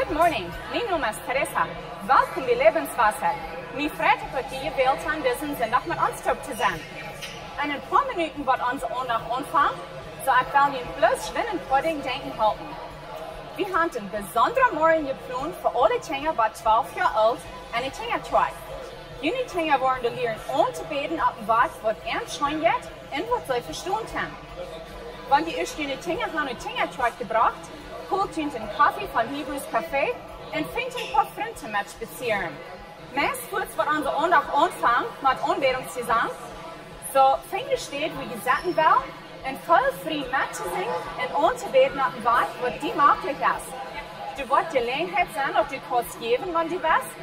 Good morning, mijn naam is Teresa. Welkom bij Lebenswasser. Mijn vriend wordt je gewählt aan deze zondag met ons te zijn. In een paar minuten wordt onze aandacht aanvangen, so ik wil je bloos schwinn en pudding denken halten. We hebben een bijzondere morgen gepland voor alle kinderen wat 12 jaar oud en een kindertrein. Jullie kinderen worden leren aan te beden op wat schön geht en wat zij verstaan hebben. Wanneer die eerst jullie kinderen haben een kindertrein gebracht, holt jullie een koffie van Hebrews Café en vindt een paar vrienden met spazieren. Meest kurz wird unsere Andacht anfangen mit Anbetungsgesang. So fängt es steht, wie gesagt will, in voll Frieden mitzusingen und anzubeten auf dem Wort, was die möglich ist. Du wirst Gelegenheit sein, dass du kannst geben, wenn du willst.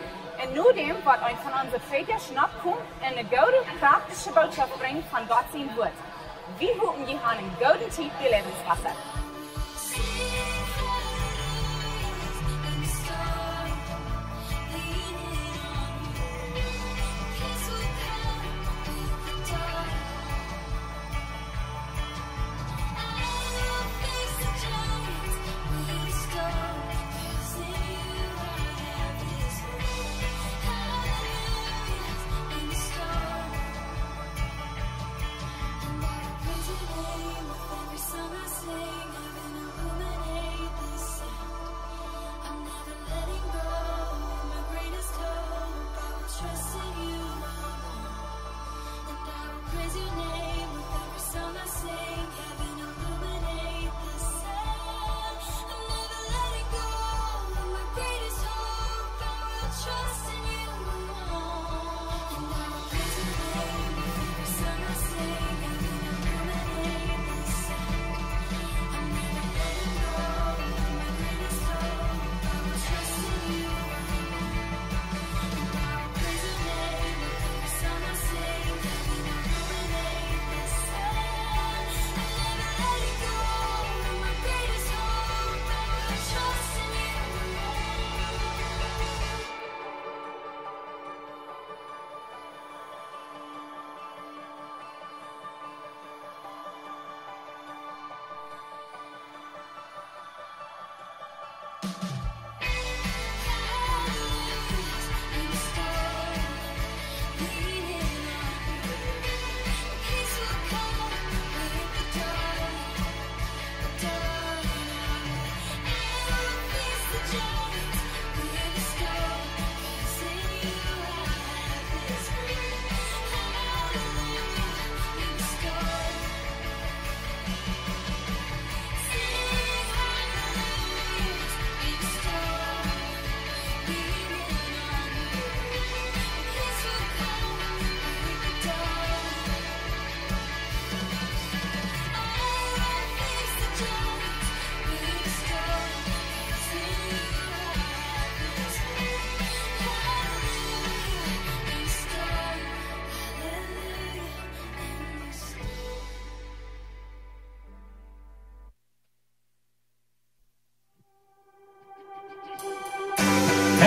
Und nur dem wird ein von unseren Vätern schnappkommen und eine gute, praktische Botschaft bringen von Gott sein Wort. Wir hoffen, die haben einen guten Tag bei Lebenswasser.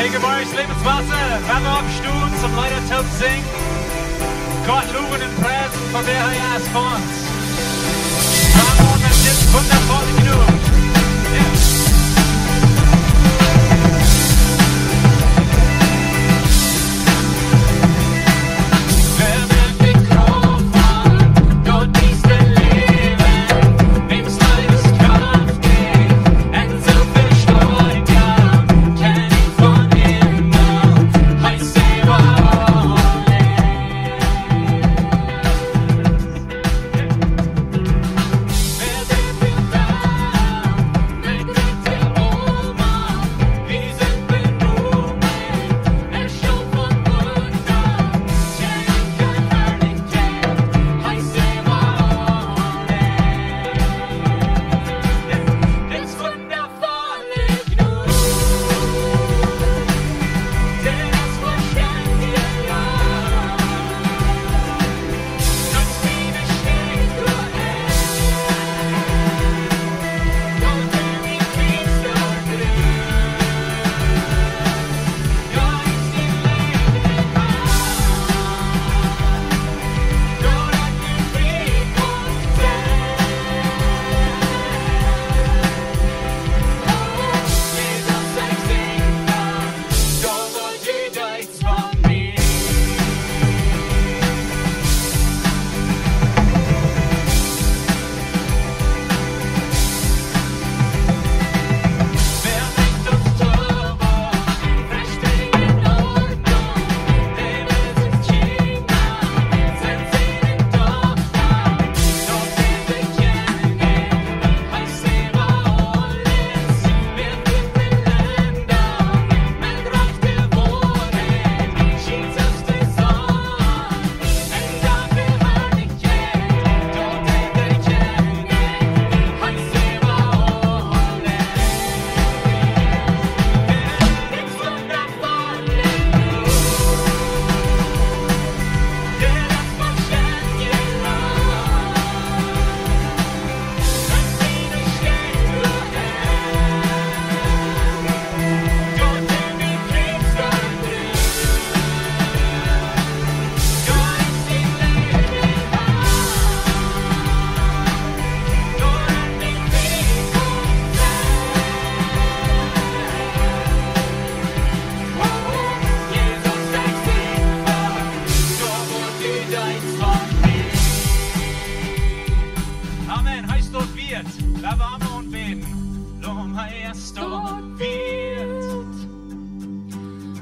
Hey, Gebäude, Lebenswasser, wenn wir aufstehen, zum Leiter Top singen, Gott loben und preisen, von der er ist vor uns. Warum, es ist wundervoll genug.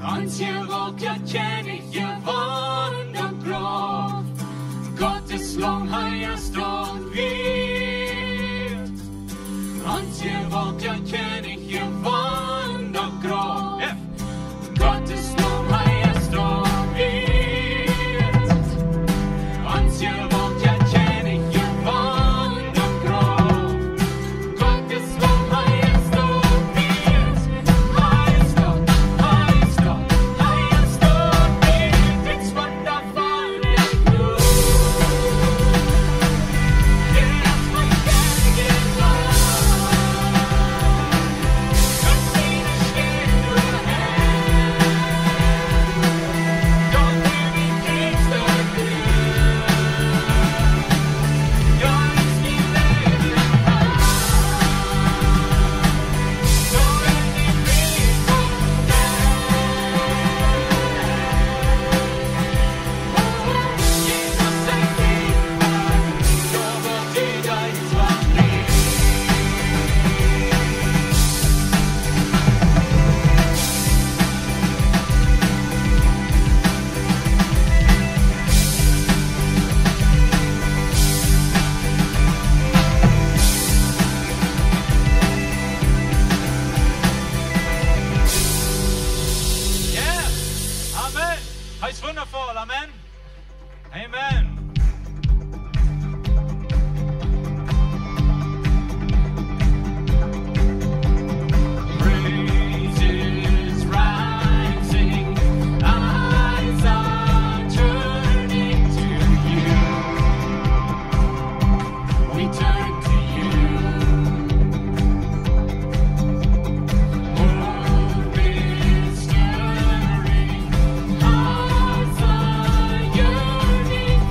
Ons je wolke ken ik je wondergroot. Gottes long hij stond weer. Ons je wolke ken ik je wondergroot. Gottes long hij stond weer. Ons je wolke ken ik je wondergroot. Gottes long hij stond weer. Hij stond weer. It's wonderful and good. Yes, my God is love. Don't see the shade in your hand. Don't hear me keeps the good. You're listening there. Don't let me breathe for that. Jesus, I think your body dies for me. Yeah, Amen. Heißt wundervoll, Amen. Amen. Praises rising, eyes are turning to you. We turn to you. Hope is stirring, hearts are yearning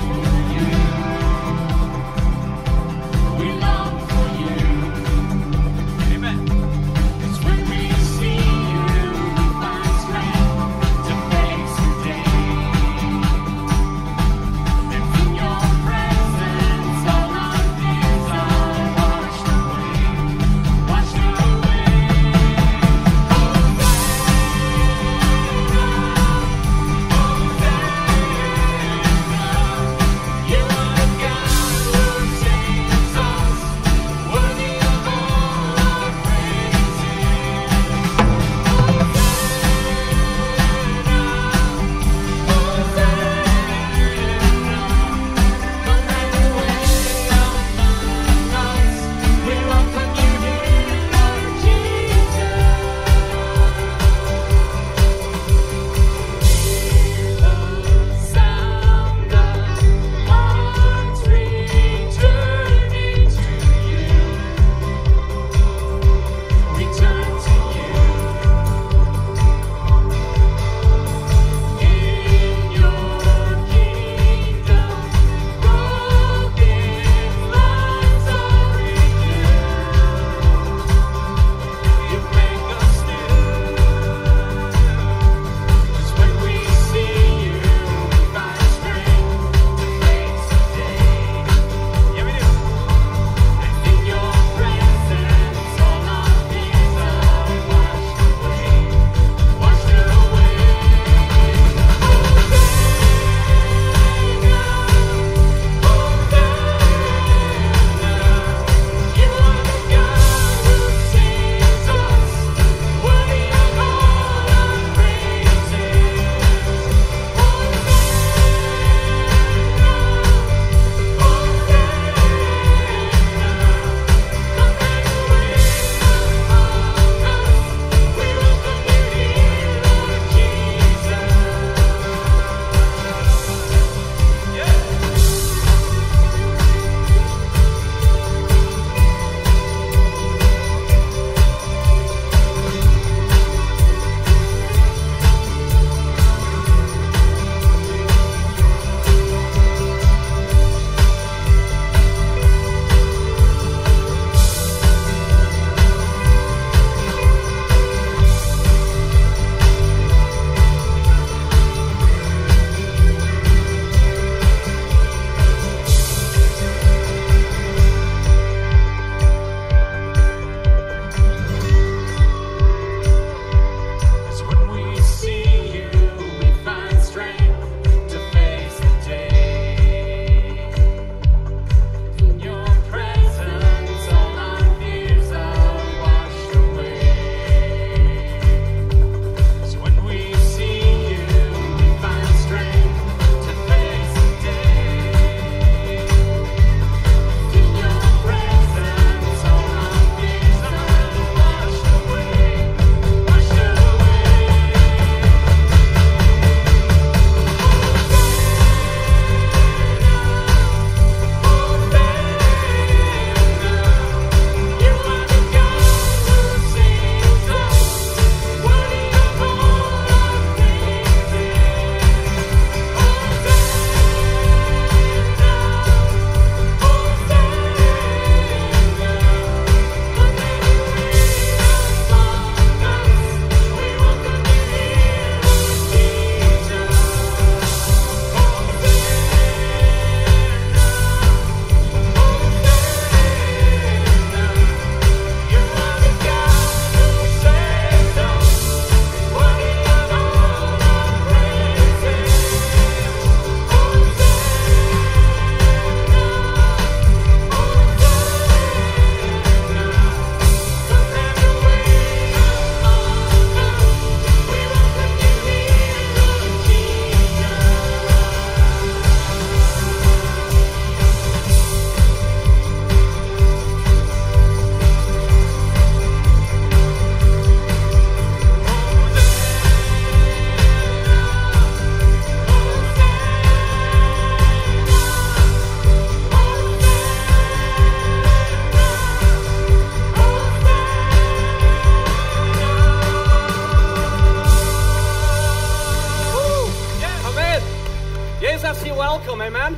Jesus, you're welcome, amen.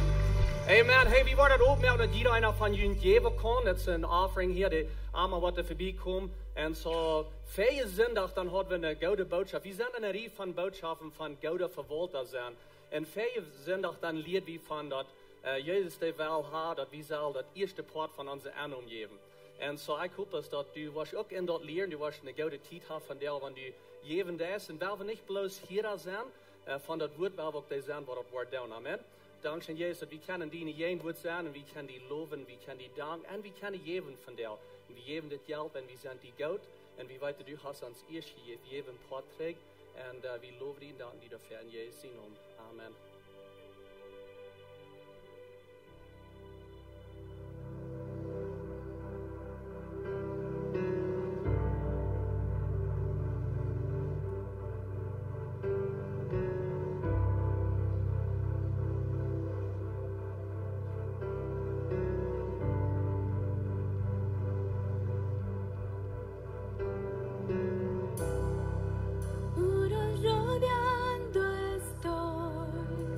Amen. Hey, wie war das oben, ja, dass jeder einer von ihnen geben kann? Das ist ein Offering hier, die Arme, was da vorbeikommen. Und so, für Sonntag, dann hat wir eine gute Botschaft. Wir sind in einer Reihe von Botschaften von guten Verwalter sein. Und für Sonntag dann lied wie von, dass Jesus die Welt hat, dass wir sollen das erste Part von unserer Ernährung geben. Und so, ich hoffe, dass du wirst auch in dort lernen, du wirst eine gute Zeit haben von der, wenn du geben das. Und weil wir nicht bloß hier sein, von das Wort, weil wir auch das sein, was das Wort tun. Amen. Danke an Jesus, dass wir können die nicht jeden Wort sein, und wir können die loben, wir können die danken, und wir können geben von der. Und wir geben das Geld, und wir sind die Gott, und wir weiter, du hast uns erst gegeben, jeden Vortrag, und wir loben die und danken die dafür in Jesu Namen. Amen. Rodeando estoy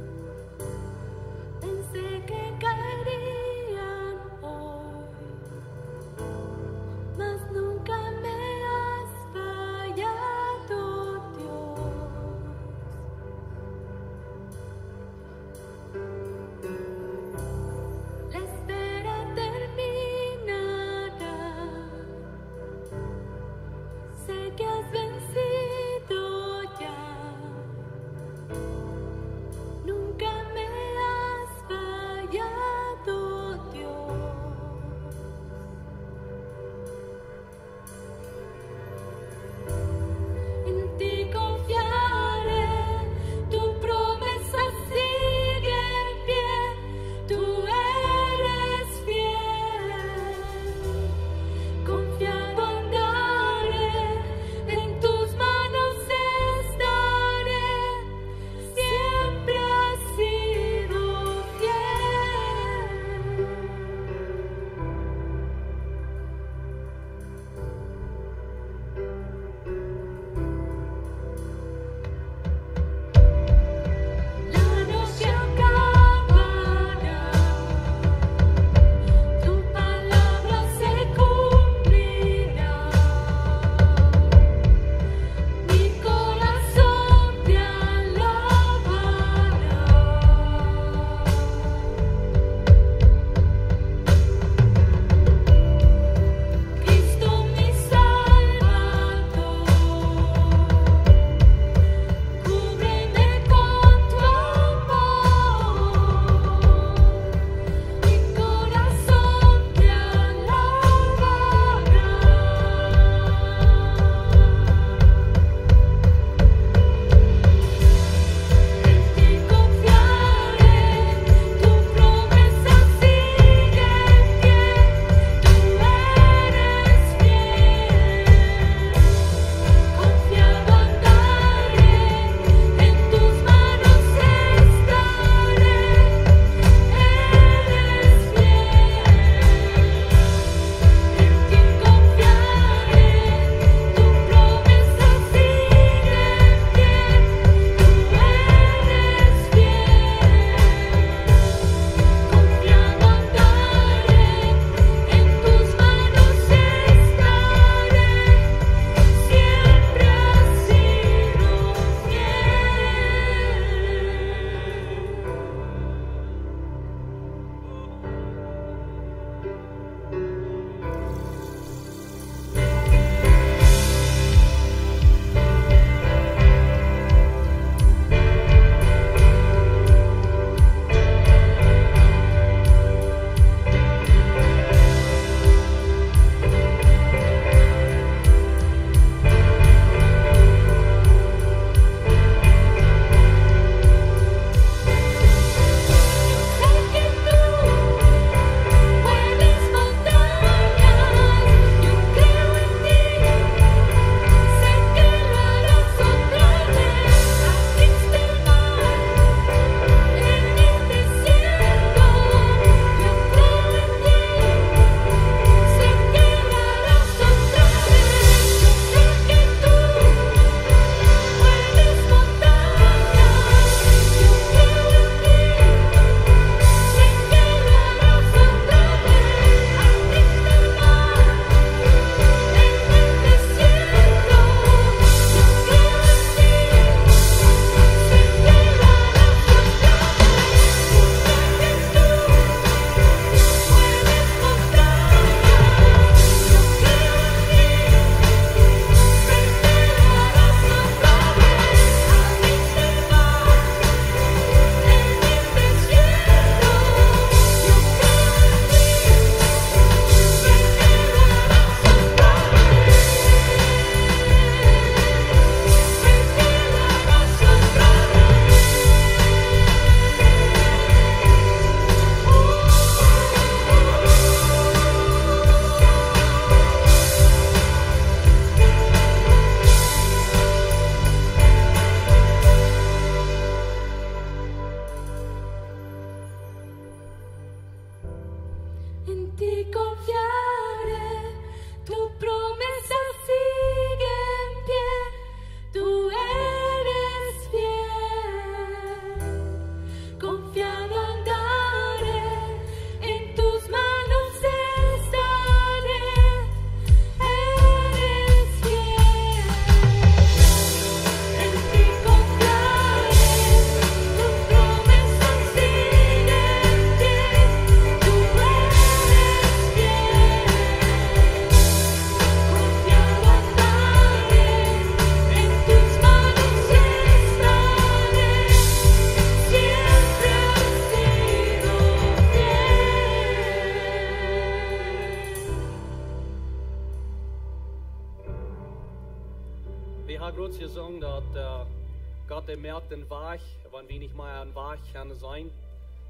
dat hij merkt een weg, wanneer we niet meer een weg kunnen zijn.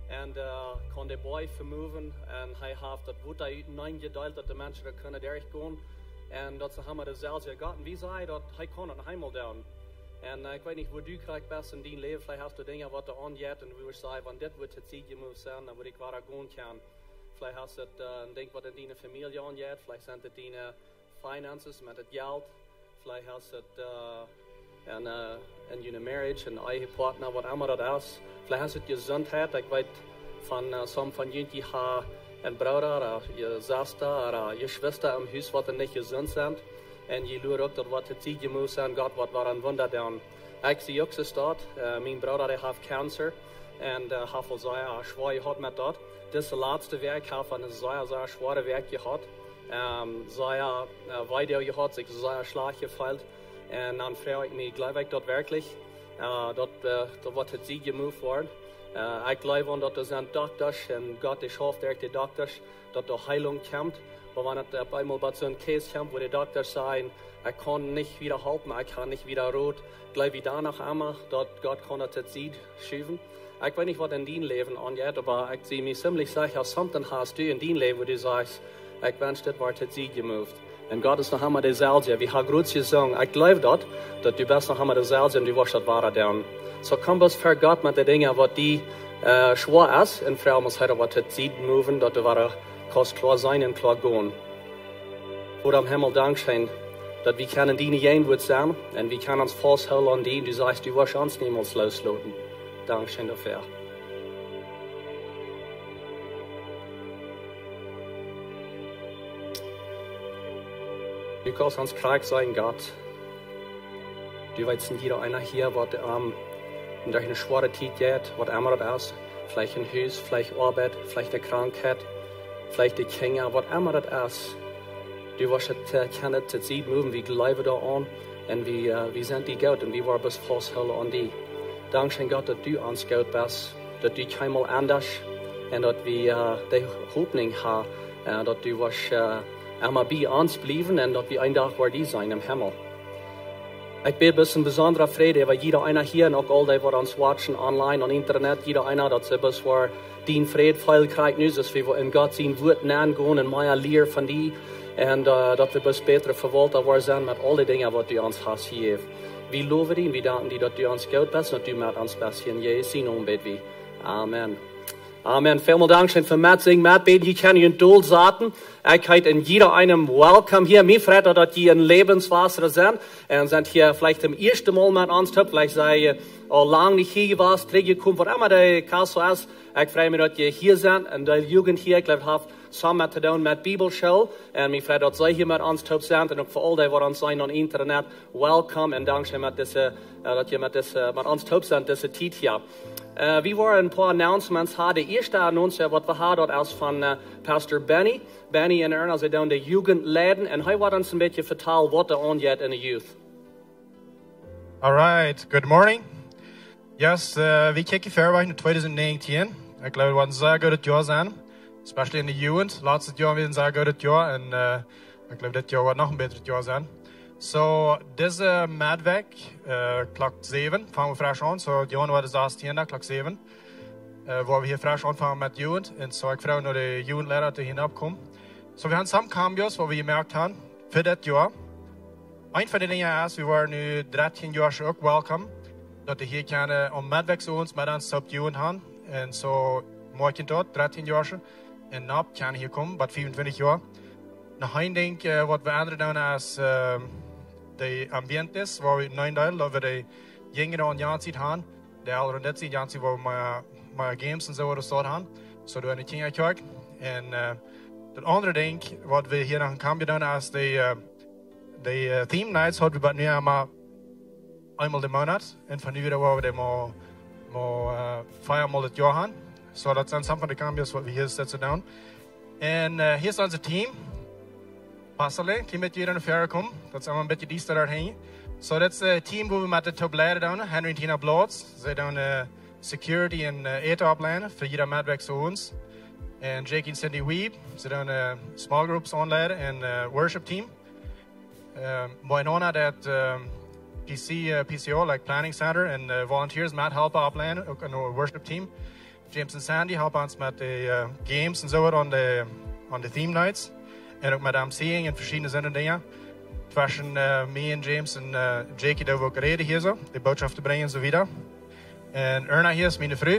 En kan de boy vermoven. En hij heeft dat woord uiteen gedeeld dat de mensen kunnen durchgaan. En dat ze hem dezelfde gehad. En wie zei dat hij kon het helemaal doen. En ik weet niet, hoe du krijgt best in die leven. Vielleicht hast du dingen wat er aanjet. En we zeggen, van dit wordt het zietje moet zijn. Dan moet ik waar gaan kan. Vielleicht hast du een ding wat in die familie aanjet. Vielleicht zijn het die finances met het geld. Vielleicht hast du het in je marriage, een eigen partner, wat immer dat is. Vielleicht hast du het gezondheid. Ik weet van some van jullie die een broeder, je zuster, je schwester im huis wat niet gezond zijn. En je loert ook dat wat het zietje moet zijn, God wat waar een wunder doen. Ik zie ook zo staat, mijn broeder heeft cancer. En heeft al zeer zwaar gehad met dat. Dit is het laatste werk, heeft een zeer zware werk gehad. Zeer weiter gehad, zich zeer slag gefeilt. En dan vraag ik me, geloof ik dat werkelijk, dat wat het zietje moet worden. Ik geloof aan dat er zijn dokters en God is hoofd der de dokters, dat er heilung komt. Maar wanneer het op eenmaal bij zo'n case komt, waar de dokters zeggen, ik kan niet wieder helpen, ik kan niet wieder rood, geloof ik danach immer, dat God kan het ziet schuiven. Ik weet niet wat in die leven aangaat, maar ik zie me ziemlich sicher, something hast du in die leven, waar du zegt, ik wens dit waar het ziet gemoved. En God is nog immer dezelfde. We gaan groot gezongen. Ik geloof dat du best nog immer dezelfde en du wirst dat ware doen. So kom best voor God met de dingen wat die schwer is. En vooral moet hij wat het ziet moven, dat de ware kost klaar zijn en klaar gaan. Voor am Himmel dankzij dat we kunnen die niet een zijn. En we kunnen ons vasthouden aan die. Du sagst, du wirst ons niemals loslaten. Dankzij dafür. Du kannst uns krank sein, Gott. Du weißt nicht jeder einer hier, was durch eine schwere Zeit geht, was immer das ist. Vielleicht ein Haus, vielleicht Arbeit, vielleicht eine Krankheit, vielleicht die Kinder, was immer das ist. Du wirst kennen, das sieht mögen, wie glauben da an und wie sind die Gott und wie wir bis festhalten an die. Dankeschön Gott, dass du uns Gott bist, dass du keinmal anders und dass wir die Hoffnung haben, dass du wirst immer bei uns bleiben und dass wir ein Tag bei dir sein im Himmel. Ich bete bis ein besonderer Friede über jeder einer hier und auch all die, die uns watchen online und Internet, jeder einer, dass sie bis vor den Fried feil kriegt, dass wir in Gott sein Wort nähen gehen und mehr Lehr von dir und dass wir bis später verwaltet sind mit all den Dingen, die du uns hast hier. Wir loben dich und wir danken dir, dass du uns Gott bist und du mit uns bist. In Jesu Namen beten wir. Amen. Amen. Vielen Dank schön für Matt singen, Matt beten. Hier kann ich ein Dull saten. Ich heiße in jeder einem Welcome hier. Mir freut, dass die ein Lebenswasser sind. Und sind hier vielleicht zum ersten Mal mit uns. Vielleicht sei ihr auch lange nicht hier warst, zurückgekommen, was immer der Kasso ist. Ich freue mich, dass ihr hier seid. Und die Jugend hier, ich glaube, habt zusammen zu tun mit Bibelschule. Und mir freut, dass sie hier mit uns sind. Und auch für all die, die uns sein on Internet. Welcome. Und danke schön, dass ihr mit uns sind, diese Zeit hier. Wir waren ein paar Announcements. Der erste Announcement, was wir haben, ist von Pastor Benny. Benny und er, also down der Jugend leiden. Und er wird uns ein bisschen vertellen, was er angeht in der Youth. All right, good morning. Yes, vi kikker før i 2019. Jeg glaube, det var en sehr gutes Jahr sein. Especially in der Jugend. Letztes Jahr war ein sehr gutes Jahr. Und ich glaube, das Jahr wird noch ein besseres Jahr sein. So, deze middag, klok 7, fangen wir frisch an. So, Jan war das erste Jahr, klok 7. Waar we hier frisch anfangen met Jugend. En so, ik vraag naar de Jugendlehrer die hinabkomen. So, wir haben some cambios, waar we gemerkt haben, für das Jahr. Ein von den Dingen ist, wir waren nu 13 Jahre auch welcome. Dat wir hier kunnen om middag zu uns mit uns op Jugend haben. En so, morgen dort, 13 Jahre. En nab kan hier kommen, bij 25 jaar. Nog een ding, wat we anderen doen is, de ambientes, waar we in Neundal, dat we de jongeren aan Jan ziet gaan. De ouderen dat ziet Jan ziet, waar we maar games en zo worden staan gaan. Zo doen we een dingen kijken. En het andere ding, wat we hier nog een kampje doen, is de theme nights, hadden we nu maar eenmaal de maand. En van nu waar we de maar viermaal het jaar gaan. Zo dat zijn some van de kampjes, wat we hier zetten doen. En hier is onze team. Passelig, die met jullie naar verre komen. Dat is allemaal een beetje die stad daarheen. So dat is het team waar we met de topleider doen. Henry en Tina Bloods. Zij doen security en eten opleiden voor ieder medwerk zo ons. En Jake en Cindy Weeb. Zij doen small groups aanleiden en worship team. Bij Nona dat PCO, like Planning Center, and volunteers. Matt helpen opleiden, ook een worship team. James en Sandy helpen ons met de games en zo on the theme nights. En ook met MC'ing en verschillende zinnen dingen. Tussen me en James en Jakey dat we ook reden hier zo. De boodschap te brengen en zo wieder. En Erna hier is mijn vrouw.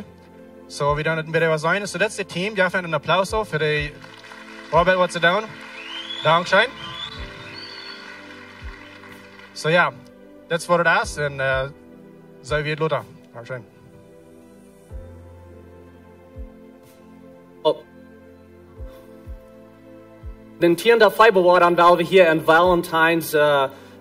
So we doen het een beetje wat zijn. So that's the team. Ja, een applaus voor de arbeid wat ze doen. Dankzij. So yeah, that's what it is. En zo weer Lothar. Dankzij. Den 10. Februar dan wel we hier een Valentine's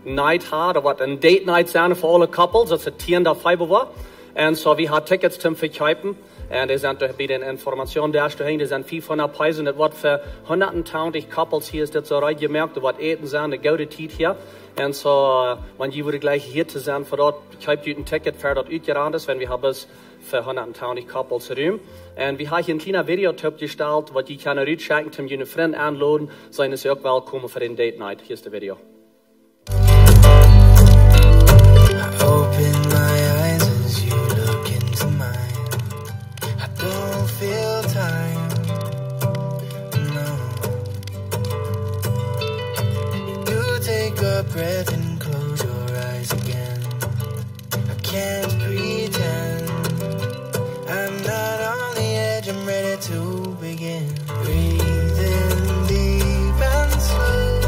night hadden, wat een date night zijn voor alle couples. Dat is de 10. Februar. En zo we hadden tickets te verkopen. En die zijn bij de informatie daar heen. Die zijn 500 prijzen. Dat wordt voor 120 couples hier is dat zo right gemerkt. Dat wordt eten zijn, de gouden tijd hier. En zo, wanneer je wordt gleich hier te zijn, voor dat koopt je een ticket voor dat uitgerand is. En we hebben es voor 120 couples ruim. En we hebben hier een kleine videotip gesteld, wat je kan uitchecken, om je vriend aanladen. Zijn ze ook welkom voor een date night. Hier is de video. Feel time, no. You take a breath and close your eyes again. I can't pretend I'm not on the edge, I'm ready to begin. Breathing deep and slow,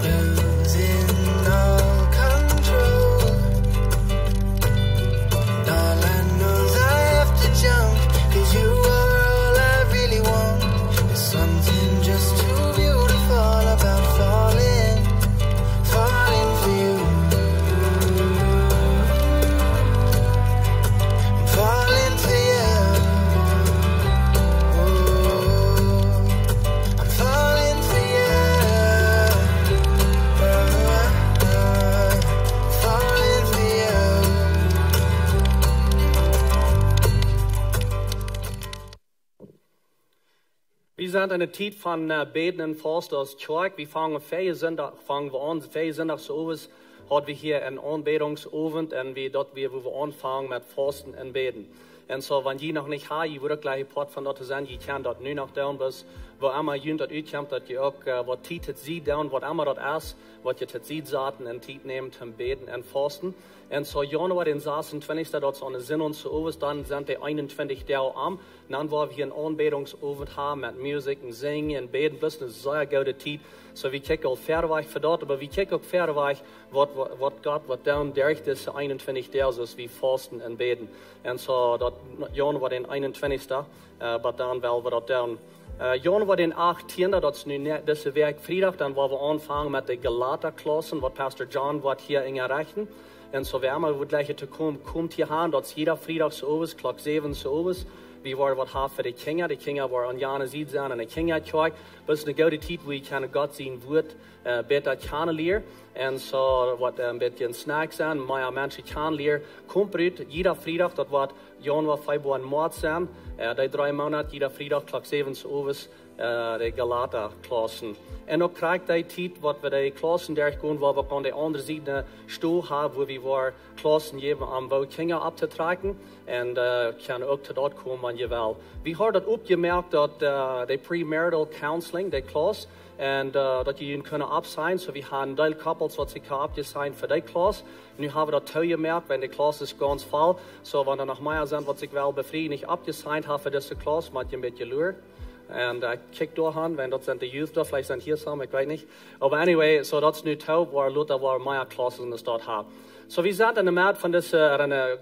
losing all control. And all I know is jump, 'cause you are all I really want. There's something just too beautiful about falling for you. I'm falling for you. Oh, I'm falling for you. Falling for you. Wir sind in der Zeit von Beten und Fasten als Kirche. Wir fangen wir an, 4 Sonntags aus, haben wir hier einen Anbetungsabend und wo wir anfangen mit Fasten und Beten. Und so, wenn ihr noch nicht habt, ihr würdet gleich ein Part von dort sein, ihr könnt dort nur noch down bis, wo immer ihr dort utkommt, dass ihr auch, was Zeit sie down, was immer dort ist, was ihr das Zeit saten und Zeit nehmt zum Beten und Fasten. Und so, Januar den 26. dort so eine Sinn und so aus, dann sind die 21 Tage am, dann wollen wir einen Anbetungsabend haben mit Musik und Singen und Beten, das ist eine sehr gute Zeit. So, wir kicken auch Fairweich für dort, aber wir kicken auch Fairweich, was Gott, was down durch diese 21 Tage ist, wie Fasten und Beten. Und so, dort, Januar den 21. Aber dann wollen wir dort down. Januar den 18. Das ist nun diese Werk Freitag, dann wollen wir anfangen mit den Galater-Klassen, was Pastor John wird hier in erreichen. Und so, wer immer gleich kommt hier an, dort ist jeder Freitag so aus, Klock 7 so aus. Wir wollen was haben für die Kinder wollen an Jana Sied sein, an der Kinderkirche. Das ist eine gute Zeit, wo ich Gott sehen wird, besser kennenlernen. Und so, was ein bisschen Snacks sein, mehr Menschen kennenlernen. Kommt rüt, jeder Freitag, das wird Januar, Februar und März sein. Die 3 Monate, jeder Freitag, Klock 7 so aus, die Galater-Klassen. En ook krijgt die tijd wat we de klassen durchgaan, waar we aan de andere zijde een stoel hebben, waar we waar klassen geven om wel kinderen op te trekken. En kan ook tot dat komen wanneer je wil. We hebben dat opgemerkt dat de premarital counseling, de klas, en dat je kunnen opzien. So we hebben een deel couples wat zich opgezien voor die klas. Nu hebben we dat toegemerkt, wenn de klas is ganz vol. So wanneer er nog meer zijn wat zich wel bevriend niet opgezien hebben voor deze klas, moet je een beetje luren. En kijk door aan, wenn dat zijn de youth daar, vielleicht zijn hier samen, ik weet niet. Maar anyway, so dat is nu toe, waar Luther waar meer klassen in de stad hebben. So we zijn in de maand van deze,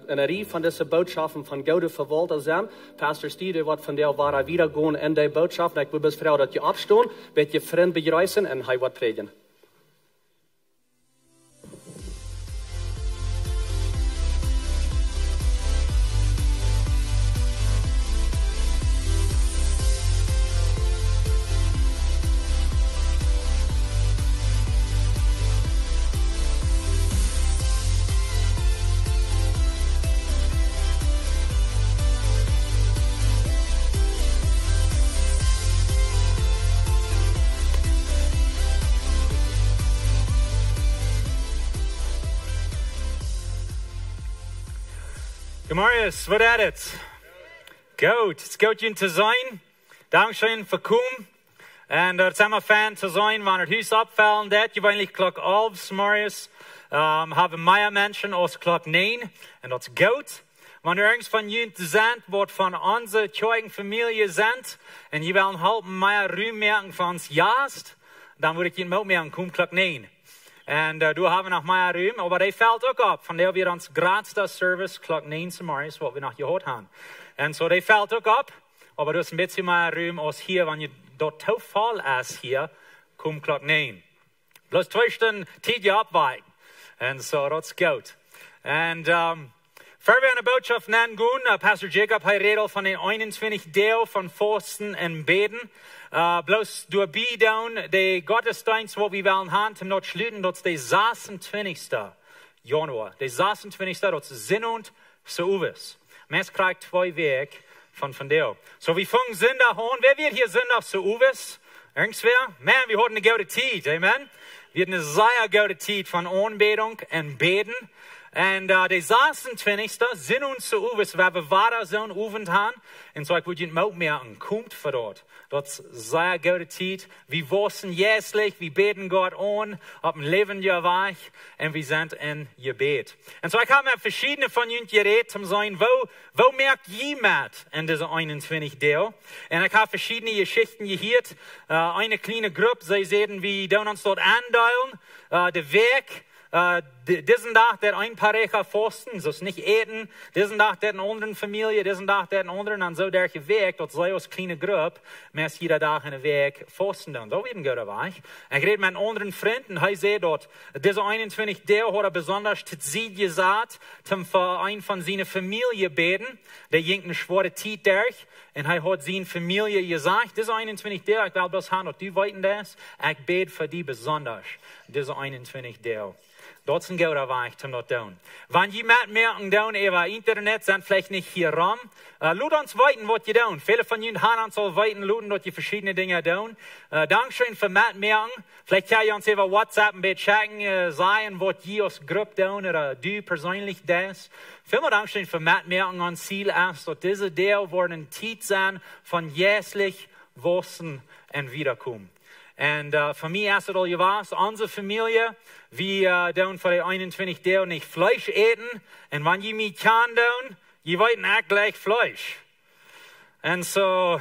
in een rief van deze boodschappen van Goude verwalter zijn. Pastor Steve wordt van der waar weer gaan in die boodschap. En ik wil best vrouw dat je opstaan, met je vriend begrijpen en hij wordt predigen. Marius, wat is het? Goed, het is goed je te zijn. Dankzij voor komen. En het is helemaal fijn te zijn wanneer het huis opvallen. Dat je weinig klok 11, Marius. Hebben meer mensen als klok 9. En dat is goed. Wanneer ergens van jullie te zijn wordt van onze eigen familie zijn. En je wil helpen meer ruim merken van ons juist. Dan moet ik je ook merken, kom klok 9. En du hebben nog meer ruim. Maar dat valt ook op. Vandaar weer ons grootste service klok 9 Marius, wat we nog gehoord hebben. En zo dat valt ook op. Maar du is een beetje meer ruim als hier, wanneer dat toeval is hier, kom klok 9. Plus 2 stunden tijd je opwijken. En zo, dat is goed. En voor we aan de boodschap gaan, Pastor Jacob, hij redt van de 21 deel van Fasten en Beden. Bloos door bijdoen, de gottesdienst wat we willen hebben, om dat sluiten, dat is de 26 januari. De 26, dat is zinnend zo is. Mens krijgt 2 weken van deel. So we vangen zondag aan. Wer wird hier zondag zo is? Irgendwer? Man, we horen een goede tijd, amen? We hebben een zeer goede tijd van aanbeding en beden. En de 26e zijn ons zo is, waar we waren zo'n oefend hebben. En zo ik wil je het ook merken, komt voor dat. Dat is zeer goede tijd. We wassen jäslich, we beten God aan op een levendige weg. En we zijn in gebed. En zo ik heb met verschillende van jullie geredet om te zijn, wo merkt je met in deze 21 deel? En ik heb verschillende geschichten gehoord. Eine kleine groep, zij zeiden, we doen ons dort aandelen. De werk. Diesen dag der ein paar Recha fasten, dus niet eten. Diesen dag der een andere familie, diesen dag der een andere. En zo dergelijke week, dat zij als kleine groep, met iedere dag in de week fasten doen. Dat is een goede weg. En ik reed met een andere vriend en hij zei dat deze 21 deel had besonders te zien gezegd, om voor een van zijn familie beden. Die ging een zware tijd durch. En hij had zijn familie gezegd, deze 21 deel, ik wil bloos gaan dat u weten dat. Ik bid voor die besonders, deze 21 deel. Dat is een goede weg om dat te doen. Wanneer je met merken doen over internet, zijn vielleicht niet hier ram. Laat ons weten wat je doet. Vele van jullie gaan ons al weten, laten dat je verschillende dingen doet. Dankzij voor met merken. Vielleicht kan je ons over WhatsApp een beetje checken, zeggen wat je als groep doet, of du persoonlijk doet. Veel meer dankzij voor met merken aan ziel is, dat deze deel wordt een tijd zijn van jäslich wassen en wiederkomen. En voor mij is het al gewaast, onze familie, we doen voor de 21 deel niet vlees eten. En wanneer je mij kan doen, je weet niet gelijk vlees. En zo,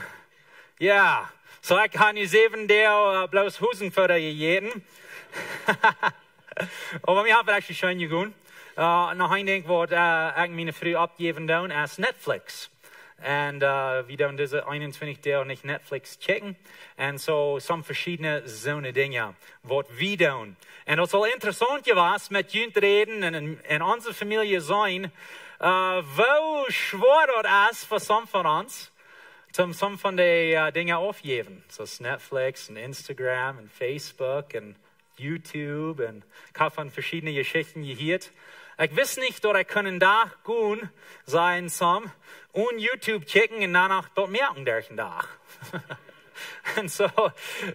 ja, zo ik ga nu 7 deel bloos huizen voor je eten. Maar we hebben echt schön gedaan. Nog een ding wat ik mijn vrouw opgeven doen, is Netflix. En we doen deze 21 deel niet Netflix checken. En zo some verschillende zo'n dingen wat we doen. En dat is al interessant geweest met jullie te reden en onze familie zijn. Hoe zwaar dat is voor some van ons. Om some van die dingen afgeven. Zoals Netflix en Instagram en Facebook en YouTube. En ik heb van verschillende geschichten gehoord. Ik wist niet dat ik een dag kon zijn som on YouTube checken en daarna dat merken dergelijke dag. En zo,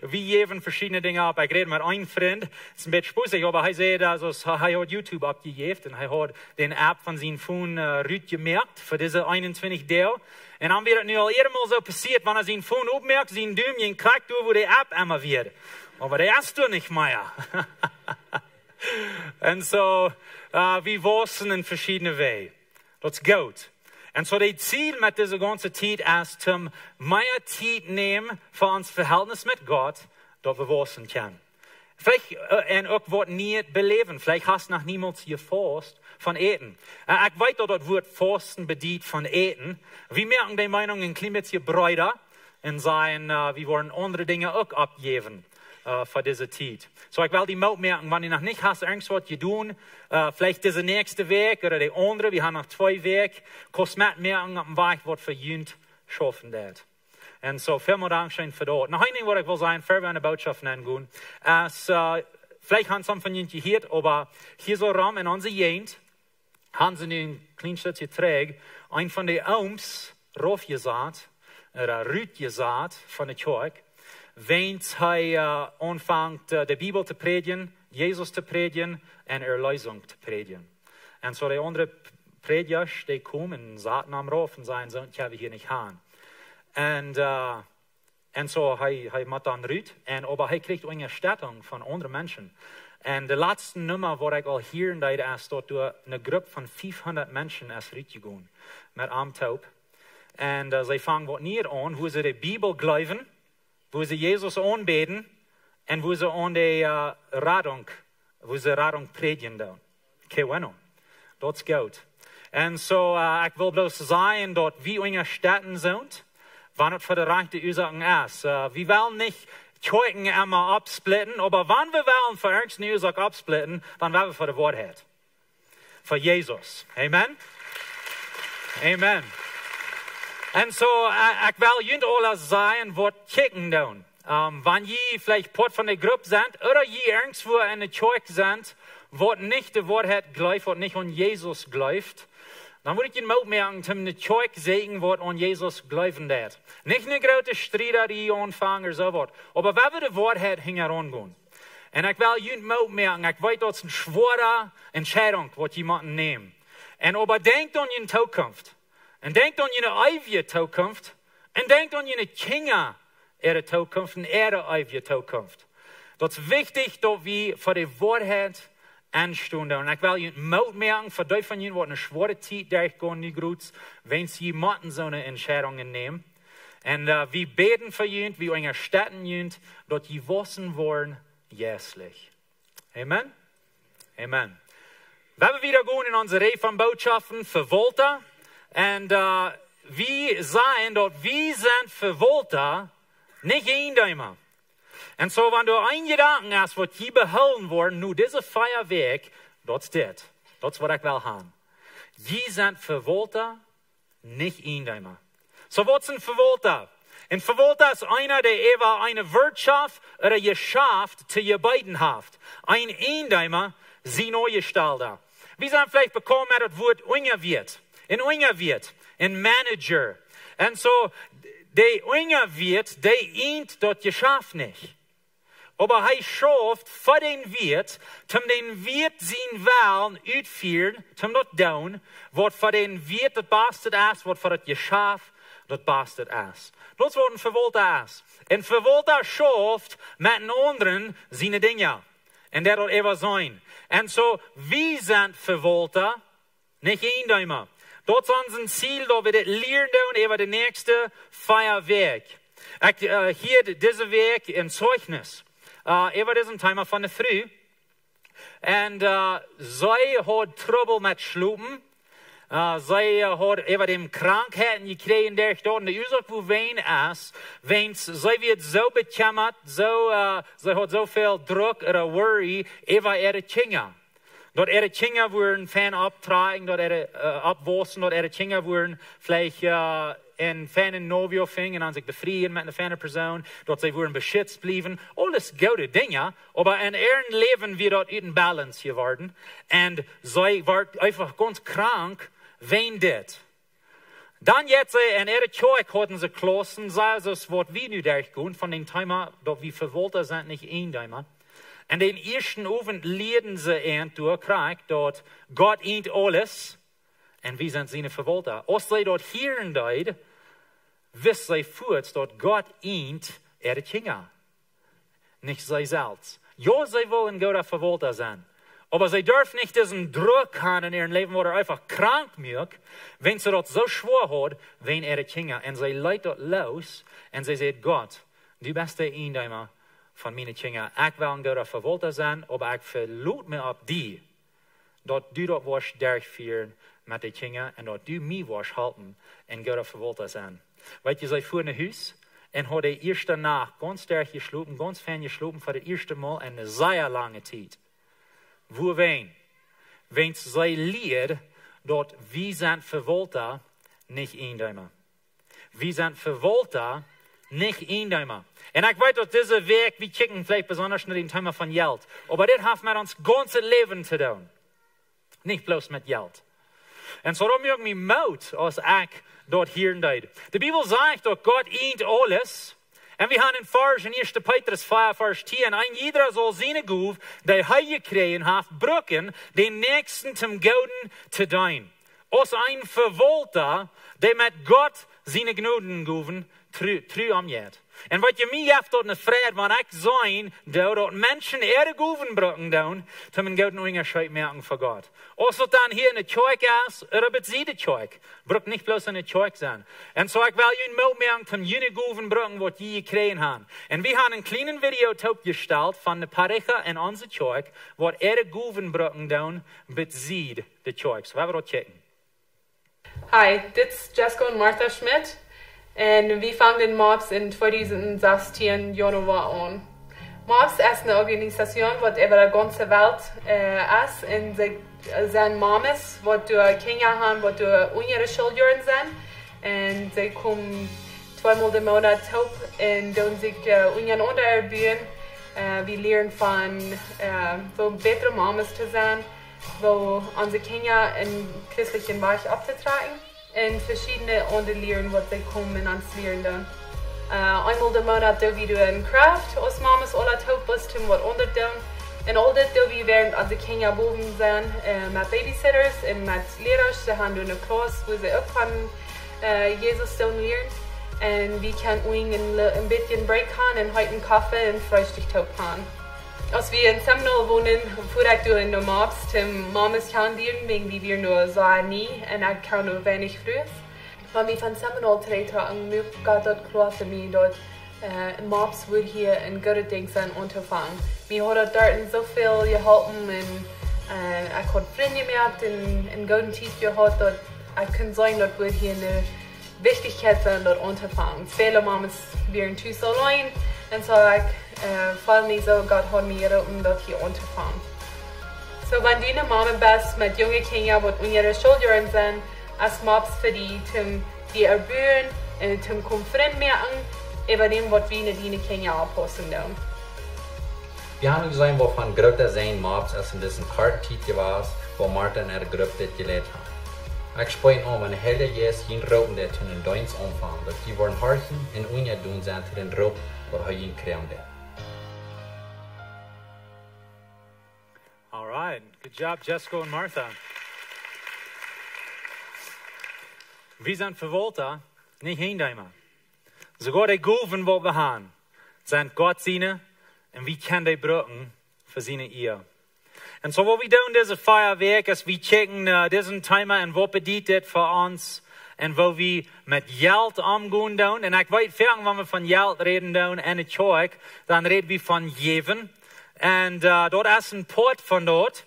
we geven verschillende dingen op. Ik reed met een vriend, het is een beetje spoedig, maar hij zei dat hij had YouTube opgegeven en hij had de app van zijn phone Ruud gemerkt voor deze 21 deel. En dan werd het nu al eerder zo passiert, wanneer zijn phone opmerkt, zijn duimpje en krijgt door hoe de app immer wird. Maar dat is toch niet meer. En zo, we wassen in verschillende wegen. Dat is goed. En zo het ziel met deze ganze tijd is om meer tijd nemen voor ons verhältnis met God, dat we wassen kunnen. Vielleicht, en ook wat niet beleven. Vielleicht hast nog niemand gefast van eten. Ik weet dat het woord fasten bedient van eten. We merken die Meinung een klein beetje breder. En zijn, we worden andere dingen ook opgeven. Voor deze tijd. So, ik wil die mout merken, wanneer je nog niet hast, ergens wat je doen, vielleicht deze nächste week, oder de andere, we hebben nog 2 weken, kost met merken op een weg wat voor jullie schaffen dat. En zo, veel meer dankzij voor dat. Nog een ding wat ik wil zeggen, voor we aan de boodschap gaan, is, vielleicht haben some van jullie gehoord, aber hier zo ram in onze jeend, hebben ze nu een klein stukje terug, een van de ooms, Rolf gezegd, oder Ruud gezegd, van de kerk, Wens hij aanvangt de Bijbel te predigen, Jezus te predigen en erlösung te predigen. En zo de andere Predjers, die kommen und zaten am Rauf und sagen, so, ich habe hier nicht haben. Und so, hij macht dann Rüt, aber hij kriegt eine Stattung von anderen Menschen. Und die letzte Nummer, wo ich al hier in der ist, dort durch eine Gruppe von 500 Menschen ist Rüt gegangen, mit einem Taub. Und sie fangen was nie an, wo sie die Bibel glauben, wo sie Jesus anbeten, und wo sie an die Radung predigen. Keine Ahnung. Das ist gut. Und so, ich will bloß sagen, dort wie unsere Städten sind, wann es für die rechte Ursachen ist. Wir wollen nicht Kirchen immer absplitten, aber wenn wir wollen für irgendeine Ursache absplitten, dann wollen wir für die Wahrheit. Für Jesus. Amen? Amen. Und so, ich will Ihnen alle sagen, was kicken tun. Wenn ihr vielleicht Part von der Gruppe sind, oder ihr irgendwo in der Kirche sind, was nicht die Wahrheit glaubt, was nicht an Jesus glaubt, dann würde ich Ihnen auch merken, dass die Kirche sagen, was an Jesus glauben wird. Nicht eine große Streiterie anfangen oder so was, aber wenn wir die Wahrheit herangehen. Und ich will Ihnen auch merken, ich weiß, das ist eine schwere Entscheidung, was jemanden nehmen. Und aber denkt an Ihre Zukunft. Und denkt an Ihre eigene Zukunft. Und denkt an Ihre Kinder, ihre Zukunft und ihre eigene Zukunft. Das ist wichtig, dass wir für die Wahrheit anstehen. Und ich will Ihnen Mut merken, für die von Ihnen, die eine schwere Zeit durchgehen, nicht gut, wenn Sie Motten so eine Entscheidungen nehmen. Und wir beten für Ihnen, wir unterstützen Ihnen, dass Sie wissen wollen, jährlich. Amen? Amen. Wir werden wieder gehen in unsere Reihe von Botschaften für Volta. Und wir sagen, dass wir sind für Volta nicht Eindäumer. Und so, wenn du ein Gedanken hast, was die behalten wollen, nur diese Feuerwerk, das ist das. Das ist, was ich will haben. Die sind für Volta nicht Eindäumer. So, was sind für Volta? Und für Volta ist einer, der eher eine Wirtschaft oder Geschäft zu ihr beiden hat. Ein Eindäumer, sie neue Gestalter. Wir sind vielleicht bekommen, das Wort Ungerwirt. In Manager. Und so, der Ungerwirt, der ihnt das Geschäft nicht. Aber er schafft für den Wirt, den Wirt sein Willen ausführen, das tun, was für den Wirt das Beste ist, was für das Geschäft das Beste ist. Das ist, was ein Verwalter ist. Ein Verwalter schafft mit den anderen seine Dinge. Und der wird immer sein. Und so, wir sind Verwalter, nicht Eindäumer. Das ist unser Ziel, dass wir das lernen über den nächsten Feierwerk. Hier, diese Weg im Zeugnis. Über diesen Thema von der Früh. Und sie hat Trouble mit Schlupen. Sie hat über den Krankheiten gekriegt, der ich dort in der Ursache, wo wen ist, wenn sie wird so bekümmert, sie hat so viel Druck oder Worry über ihre Kinder. Dort ihre Kinder würden Fan abtragen, dort ihre abwaschen, dort ihre Kinder würden vielleicht in Fan in Novio finden, an sich befrieden mit einer Fan Person, dort sie würden beschützt bleiben. Alles gute Dinge, aber in ihrem Leben wird dort in Balance geworden. Und sie wird einfach ganz krank, wenn das. Dann jetzt in ihrer Kirche hatten sie geschlossen, sei es, was wir nu durchgehen, von den Thema, dort wir Verwalter sind, nicht Eindäumer. Und den ersten Abend lehrten sie durch, dort Gott eint alles, und wir sind seine Verwalter. Als sie dort hören dort, wissen sie fort, dort Gott eint ihre Kinder, nicht sie selbst. Ja, sie wollen Gott Verwalter sein, aber sie dürfen nicht diesen Druck haben in ihrem Leben, wo einfach krank wird, wenn sie dort so schwer hat, wenn ihre Kinder. Und sie leitet dort los, und sie sagt, Gott, du bist der Eindäumer von meinen Kindern. Ich will ein guter Verwalter sein, aber ich verlasse mich auf die, dass du dort was durchführen mit den Kindern und dass du mich was halten und guter Verwalter sein. Weißt du, sie fuhren nach Haus und hat die erste Nacht ganz stark geschlafen, ganz fern geschlafen für das erste Mal in einer sehr langen Zeit. Wo wen? Wenn sie lehrt, dass wir sind Verwalter, nicht Eindäumer. Wir sind Verwalter, nicht Eindäumer. Und ich weiß, dass dieser Weg, wir kicken vielleicht besonders nach dem Thema von Geld. Aber das hat mit uns ganze Leben zu tun. Nicht bloß mit Geld. Und so haben wir irgendwie Mut, als ich dort hier deed. Die Bibel sagt, dass Gott eint alles. Und wir haben in Vers in 1. Petrus 5, Vers 10, ein jeder soll seine Guf, die er gekriegt hat, brücken, den Nächsten zum Gouden zu dienen. als ein Verwalter, der mit Gott seine Gnuden geven, tru omgeht. En wat je mij heeft tot een vrede, want ik zijn dat mensen ihre Guven brücken doen, zum een gouden Unterschied merken voor Gott. Als het dan hier in de kerk is, oder bij de kerk, brück nicht bloß in de kerk zijn. En zo ik wil jullie mooi merken, zum jene Guven brücken, wat je gekregen haben. En we hebben een kleinen video opgesteld van de Pareja in onze kerk, wat ihre Guven brücken doen, bij de kerk. So, we hebben dat checken. Hi, dit is Jessica en Martha Schmidt. En we fangen MOPS in 2016 Januar an. MOPS ist eine Organisation, die über die ganze Welt ist. Und sie sind Mamas, die durch Kinder haben, die durch unsere Schuljahren sind. Und sie kommen zweimal im Monat hoch und tun sich unseren Unterrichten. Wir lernen von so bessere Mamas zu sein, wo unsere Kinder in christlichen Weg abzutragen. En verschiedene andere leren wat ze komen aan het leren. Einmal de Monat doen we een craft als mama's alle toepast om wat onder doen. En al dit doen we während onze kinderen boven zijn met babysitters en met leraars. Ze gaan doen een klas waar ze ook van Jezus doen leren. En we kunnen een beetje break gaan en heute een koffie en frühstück gaan. Als we in Seminole wohnen, fuhr ich durch in der MOPS zum Mamas kennenlernen, wegen wie wir nur so nie und ich kann nur wenig früh. Wenn wir von Seminole treten, mir geht dort klar für mich, dort MOPS wird hier ein gutes Ding sein unterfangen. Mir hat dort so viel geholfen und ich habe Freunde gemerkt und einen guten Tief gehabt, dort ich kann sagen, dort wird hier eine Wichtigkeit sein, dort unterfangen. Viele Mamas wären zu so allein und so fall mir so, Gott hat mir geholfen, dort hier unterfangen. So, wenn du eine Mama bist mit jungen Kindern, die in ihrer Schuljahren sind, als MOPS für die, die erbühen und zum Konfront merken, über dem, was wir in deine Kinder anpassen tun. Wir haben gesehen, wovon Gruppe sein MOPS als in diesem Kartentit gewesen, wo Martin ihre Gruppe gelehrt hat. Ich spreche an, wenn Helder jetzt jeden Roten, der zu den Deutschen umfangen, dass die wollen horchen und unja tun sind zu den Roten, wo er ihn kriegen wird. All right. Good job, Jessica and Martha. Wir sind Verwalter, nicht Hindheimer. Sogar die Guven, die wir haben, sind Gott seine und wir können die brücken für seine Ehe. Und so, was wir tun, diese Feierwerk, ist, wir checken diesen Thema und was bedeutet für uns und wo wir mit Geld umgehen tun. Und ich weiß, wenn wir von Geld reden tun in der Kirche, dann reden wir von Geben. Und dort ist ein Port von dort.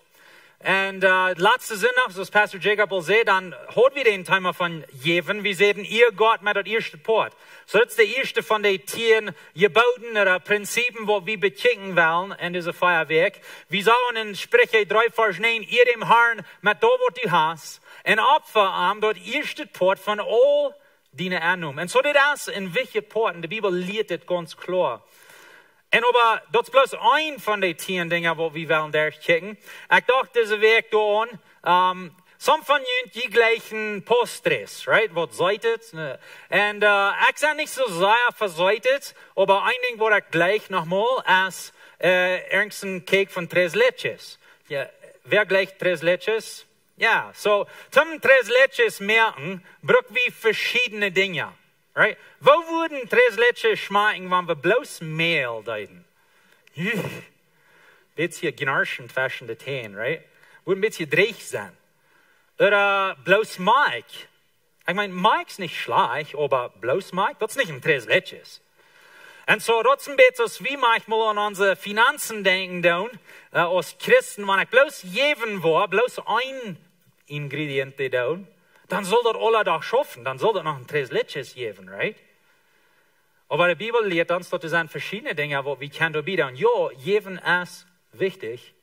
Und letzte Sonntag, so Pastor Jacob will sehen, dann hat wir den Thema von Geben. Wir sehen ihr Gott mit dem ersten Port. So das ist der erste von den 10 Geboten oder Prinzipien, wo wir bekicken wollen in diesem Feierwerk. Wir sagen in Sprüche 3, Vers 9, ihr dem Herrn mit dem, was du hast, ein Opfer am dort erste Port von all deine Annahmen. Und so das ist in welche Porten, die Bibel lehrt das ganz klar. En aber dat is bloß ein von den 10 Dingen, wo wir wollen durchchecken. Ich dachte, diese Weg da an, some von ihnen die gleichen Postres, right? Was seitet. Und ich bin nicht so sehr verseitet, aber ein Ding, wo ich gleich nochmal ist, irgendein Cake von Tres Leches. Ja, wer gleich Tres Leches? Ja, so, zum Tres Leches merken, brauchen wir verschiedene Dinge. Right? Wo würden Tres Leches schmecken, wenn wir bloß Mehl deuten? Bisschen gnarschend zwischen den Zähnen, right? Würde ein bisschen dreich sein. Oder bloß Mike. Ich meine, Mike ist nicht schlecht, aber bloß Mike, das ist nicht ein Tres Leches. Und so, das ist ein bisschen wie manchmal an unsere Finanzen denken, als Christen, wenn ich bloß geben will, bloß ein Ingrediente tun, dann soll das alle doch schaffen. Dann soll das noch ein Tres Leches geben, right? Aber die Bibel lehrt uns, dass es sind verschiedene Dinge, die wir können bieten. Ja, geben ist wichtig.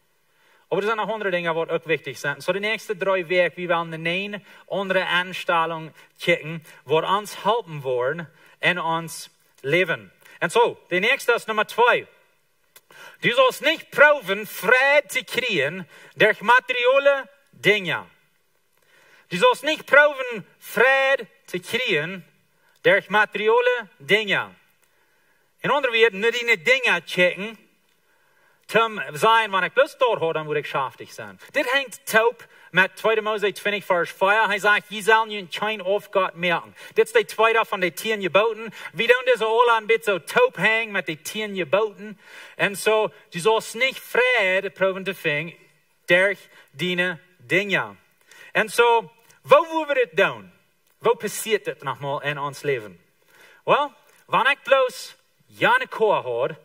Aber es sind noch andere Dinge, die auch wichtig sind. So die nächsten 3 Wege, wir wollen eine andere Anstellung checken, die uns helfen wollen in uns Leben. Und so, die nächste ist Nummer 2. Du sollst nicht proben, Frieden zu kriegen durch materielle Dinge. Du sollst nicht proben, Frieden zu kriegen durch materielle Dinge. In anderen Worten, nur die Dinge checken, zum sein, wenn ich bloß dort habe, dann würde ich schaftig sein. Das hängt taub met 2 Mose 20 vers 4. Hij zegt, je zal nu geen Aufgott merken. Dit is de tweede van de 10 geboten. We doen deze alle een beetje zo taub hangen met de 10 geboten. En zo, du sollst niet vrede proeven te vinden durch die dingen. En zo, waar willen we dit doen? Waar passiert dit nogmaals in ons leven? Wel, wanneer ik bloos Jan koor hoor,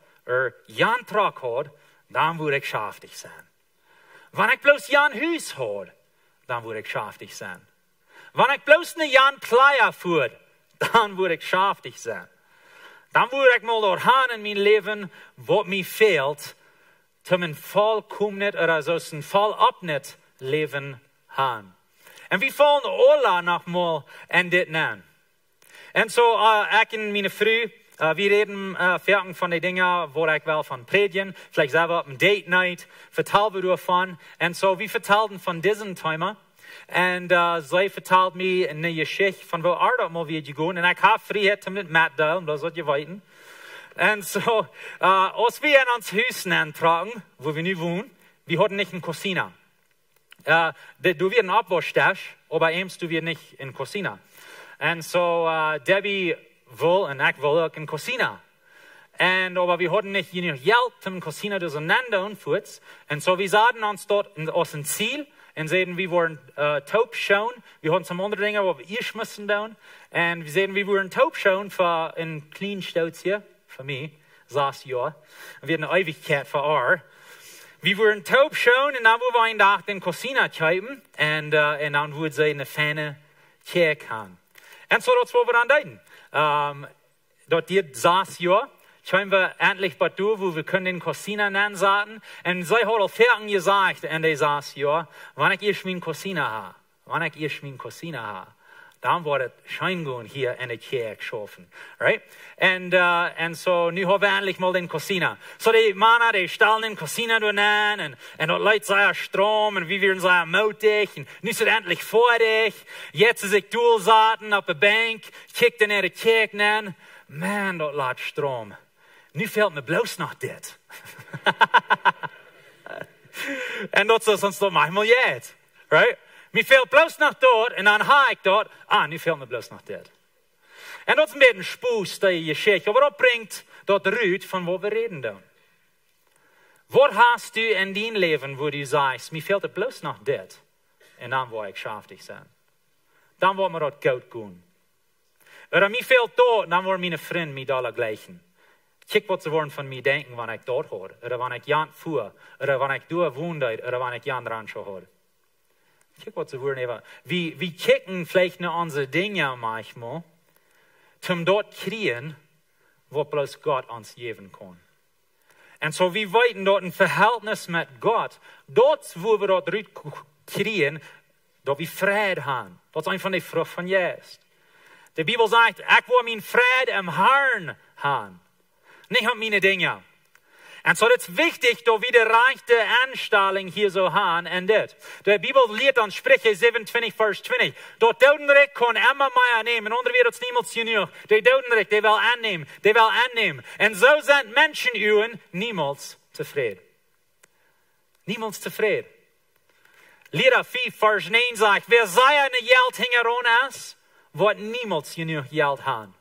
Jan trak hoor, dan word ik schaftig zijn. Wanneer ik bloos Jan huis hoor, dan word ik schaftig zijn. Wanneer ik bloos een Jan Kleier voer, dan word ik schaftig zijn. Dan word ik mal doorgaan in mijn leven, wat mij veelt, te mijn volkomen, oder zoals een volopnet leven gaan. En we vallen alle nogmaals en dit aan. En zo, ik en mijn vrouw, we reden vaak van de dingen waar ik wel van predigen. Vielleicht zelf op een date night, vertellen we ervan. En zo, we vertelden van deze thema. En zij vertelt me een geschichte van waar aardig mal weer gegaan. En ik heb vrijheid om het met delen, dat wat je weten. En zo, als we in ons huis aantragen, waar we nu wonen, we hadden niet een cocina. Du wir een Abwaschtisch, aber eins du wir nicht in Cocina. En zo, Debbie wil en ik wil ook een cocina. En aber we hadden niet genoeg geld om een cocina auseinander voort. En zo, we zaten ons dort als een ziel. En zeiden, we waren taub schauen. We hadden some andere dingen wat we eerst moesten doen. En we zeiden, we waren taub schauen voor een klein stootje, voor mij, 6 jaar. We hadden een eeuwigheid voor haar. We waren taub schauen en dan wilden we een dag in Cocina kijken. En dan wilden ze een fijne kerk gaan. En zo, dat is wat we dan deden. Dat dit 6 jaar. Zijn we eindelijk bij toe, wo we kunnen in Cocina aanzetten. En zij hadden al vaak gezegd in die 6 jaar, wanneer ik eerst mijn Cocina heb, dan wordt het schijngoed hier in de kerk schaffen. Right? En zo, nu hebben we eindelijk mal den Cocina. So die mannen, die stellen in Cocina doen aan, en dat leidt zij stroom, en we werden zij moedig, en nu is het eindelijk voordig. Jetzt is ik doelzaten op de bank, kijk naar de kerk aan. Man, dat laat stroom. Nu fehlt me bloos nog dit. En dat is ons toch manchmal jet. Right? Me fehlt bloos nog dat. En dan ga ik dat. Nu fehlt me bloos nog dit. En dat is een beetje een spoes die je zegt. Maar dat brengt dat eruit van wat we reden doen. Wat hast u in die leven waar u zegt, me fehlt het bloos nog dit. En dan word ik schaftig zijn. Dan wordt me dat goed doen. Oder me fehlt dat, dan wordt mijn vriend me alle gleichen. Kijk wat ze worden van mij denken wanneer ik dort hoor. Of wanneer ik Jan voer. Of wanneer ik door woonde. Of wanneer ik Jan rancho hoor. Kijk wat ze worden even. We kijken vielleicht naar onze dingen manchmal. Om dort kriegen, wat bloß Gott ons geven kan. En zo we weten dat een verhältnis met God. Dat wo we dat eruit kriegen. Dat we vrede hebben. Dat is een van de vruchten van Jezus. De Bijbel zegt, ik wil mijn vrede im Herrn hebben. Nicht um meine Dinge. Und so ist es wichtig, dass wir die rechte Anstellung hier so haben und das. Die Bibel lehrt an Sprüche 27, Vers 20. Dat Dodenrecht kann immer mehr annehmen. Und andere wird es niemals genug. Die Dodenrecht, die will annehmen. Und so sind Menschen niemals zufrieden. Niemals zufrieden. Lieder 5, Vers 9 sagt, wer sei eine Geldhängerin ist, wird niemals genug Geld haben.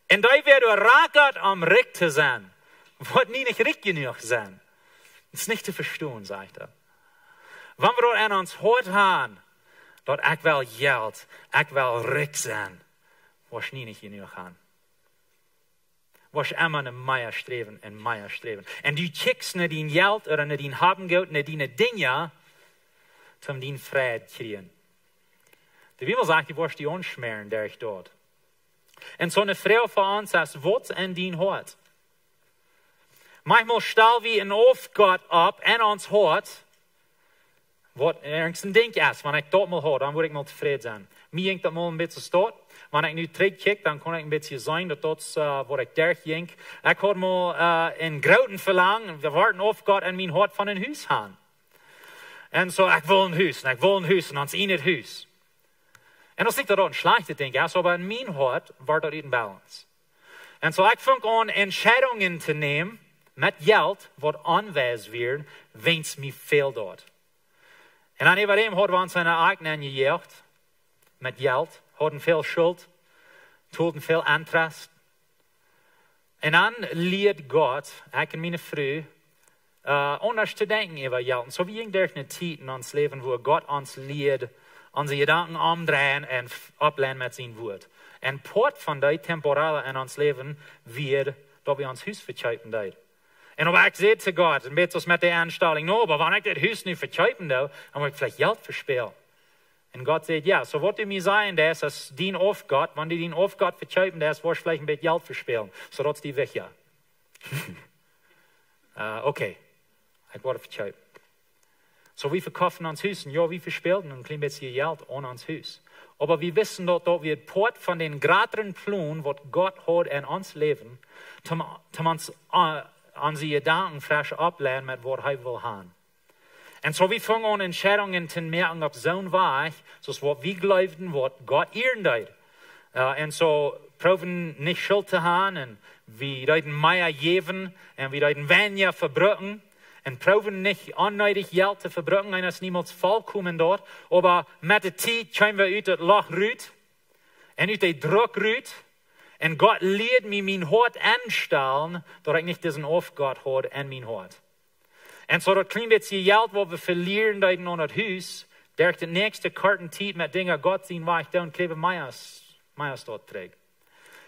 En die werden raakert om rijk te zijn. Wat niet rijk genoeg zijn. Dat is niet te verstaan, zegt hij. Wanneer we dat aan ons hart hebben, dat ik wel geld, ik wel rijk zijn, was niet genoeg gaan. Was immer naar meer streven en meer streven. En die kijkt naar die geld, of naar die habengeld, naar die dingen, om die vrijheid te krijgen. De Bibel zegt, die was die onschmeren, der ich dort. En zo'n vrouw van ons is wat in die hart. Manchmal stellen we een Aufgott op in ons hart. Wat ergens een ding is. Wanneer ik dat mal hoor, dan word ik mal tevreden zijn. Mij denkt dat mal een beetje stort. Wanneer ik nu terugkijk, dan kan ik een beetje zijn dat dat is wat ik derg denk. Ik had mal een groten verlangen. We worden Aufgott in mijn hart van een huis gaan. En zo, ik wil een huis. En dan is in het huis. En dat is niet dat een slechte ding is, maar in mijn hart wordt dat in balans. En zo ik vang aan entscheidungen te nemen met geld wat aanwijs wordt, wens me veel dort. En dan über dem hadden we ons zijn eigen gejaagd. Met geld. Hadden veel schuld. Toelden veel interest. En dan leert God, ik en mijn vrouw, anders te denken over geld. En zo wie ik durch een tijd in ons leven, wo God ons leert, onze gedanken omdraaien en opleiden met zijn woord. En part van die temporale in ons leven weer dat we ons huis verkopen doen. En op ik zei te God, een beetje met de aanstelling, no, maar wanneer ik dit huis nu verkopen doe, dan moet ik vielleicht geld verspelen. En God zegt, ja, so wat u mir sagen, das ist dien auf Gott, wenn du dien auf Gott verkaufen, das wirst du vielleicht ein bisschen Geld verspielen. So dat die weg, ja. Okay, ich werde verkaufen. So wir verkaufen uns Haus, ja, wir verspielen ein klein bisschen Geld an uns Haus. Aber wir wissen dort, dass wir Port von den größeren Plänen, was Gott hat in uns Leben, zum uns unsere Gedanken frisch ablernen, mit was er will haben. En zo we fangen aan Entscheidungen te merken op zo'n weg, zoals wat we geloofden, wat God ehren deed. En zo proben niet schuld te hebben, en we deuten meer geven, en we deuten weniger verbruiken, en proben niet onnötig geld te verbruiken, en dat is niemals volkomen dort, aber met de tijd komen we uit het loch ruut, en uit de druk ruut, en God leert me mijn hart aanstellen, dat ik niet diesen Aufgott had in mijn hart. En zo dat klein beetje geld wat we verlieren dan aan het huis, durch de nächste korte tijd met dingen God zien waar ik dan krijgen mij dort terug.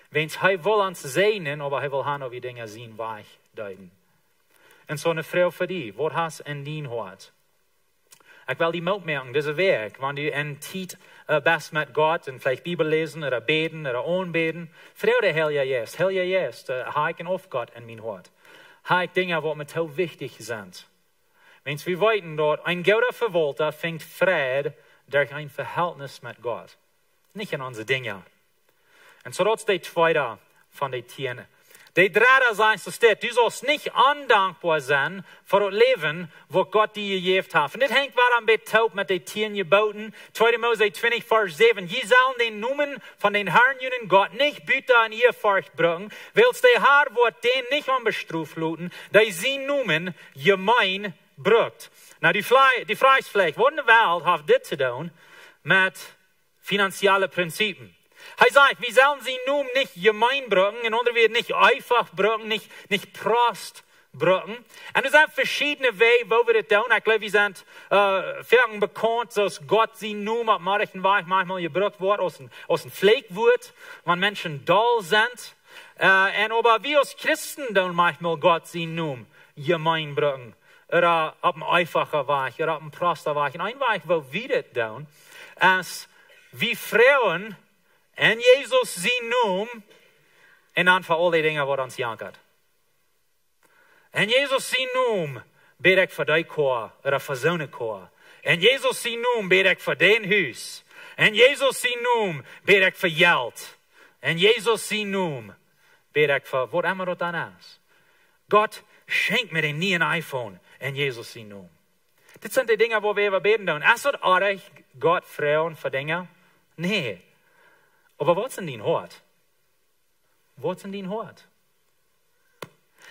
Wens hij wil ons zegenen, aber hij wil hebben wie dingen zien waar ik dan. En zo een vrouw voor die, wat has in dien hart? Ik wil die opmerken, deze week, wanneer u een tijd best met God en vielleicht Bibel lesen oder beten oder aanbeten, vrouw de heel je juist, ha ik een of God in mijn hart. Ha ik dingen wat me heel wichtig zijn. Wens we weten dat een goede verwalter vindt vrede durch een verhältnis met God. Niet in onze dingen. En zo dat is de tweede van de 10. De derde zijn zo staat, du sollst niet ondankbaar zijn voor het leven wat God die je geeft heeft. En dit hangt waar aan betrouwd met de 10 geboten. 2 Mose 20 vers 7. Je zal den noemen van den Herrn jullie God niet buiten aan je furcht brengen. Wils de Herr wordt den niet onbestraft laten, die zijn noemen gemein brukt. Nou, die vrijsvlecht, wat in de wereld heeft dit te doen met financiële principen. Hij zegt, wir sollen sie nun nicht gemein brücken, en onder weer nicht einfach brücken, nicht prost brücken. En er zijn verschiedene wegen, wo wir das tun. Ich glaube, wir sind vielen bekannt, dass Gott sie nun auf manchen Weg manchmal gebrückt wird, aus ein Pflegwort, wenn Menschen dull sind. En aber wir als Christen tun manchmal Gott sie nun gemein brücken. Oder auf einem einfachen Weg, oder auf einem prosten Weg. En ein Weg, wo wir das tun, ist, wie Frauen en Jezus zijn noem, en dan voor alle dingen wat ons jankert. En Jezus zijn noem, bid ik voor die koor, of voor zo'n koor. En Jezus zijn noem, bid ik voor den huis. En Jezus zijn noem, bid ik voor geld. En Jezus zijn noem, bid ik voor wat immer dat dan is. God schenkt me een nieuwe iPhone, en Jezus zijn noem. Dit zijn de dingen waar we even beten doen. Is dat aardig, God vrouwen voor dingen? Nee. Aber was in dein Hart? Was in dein Hart?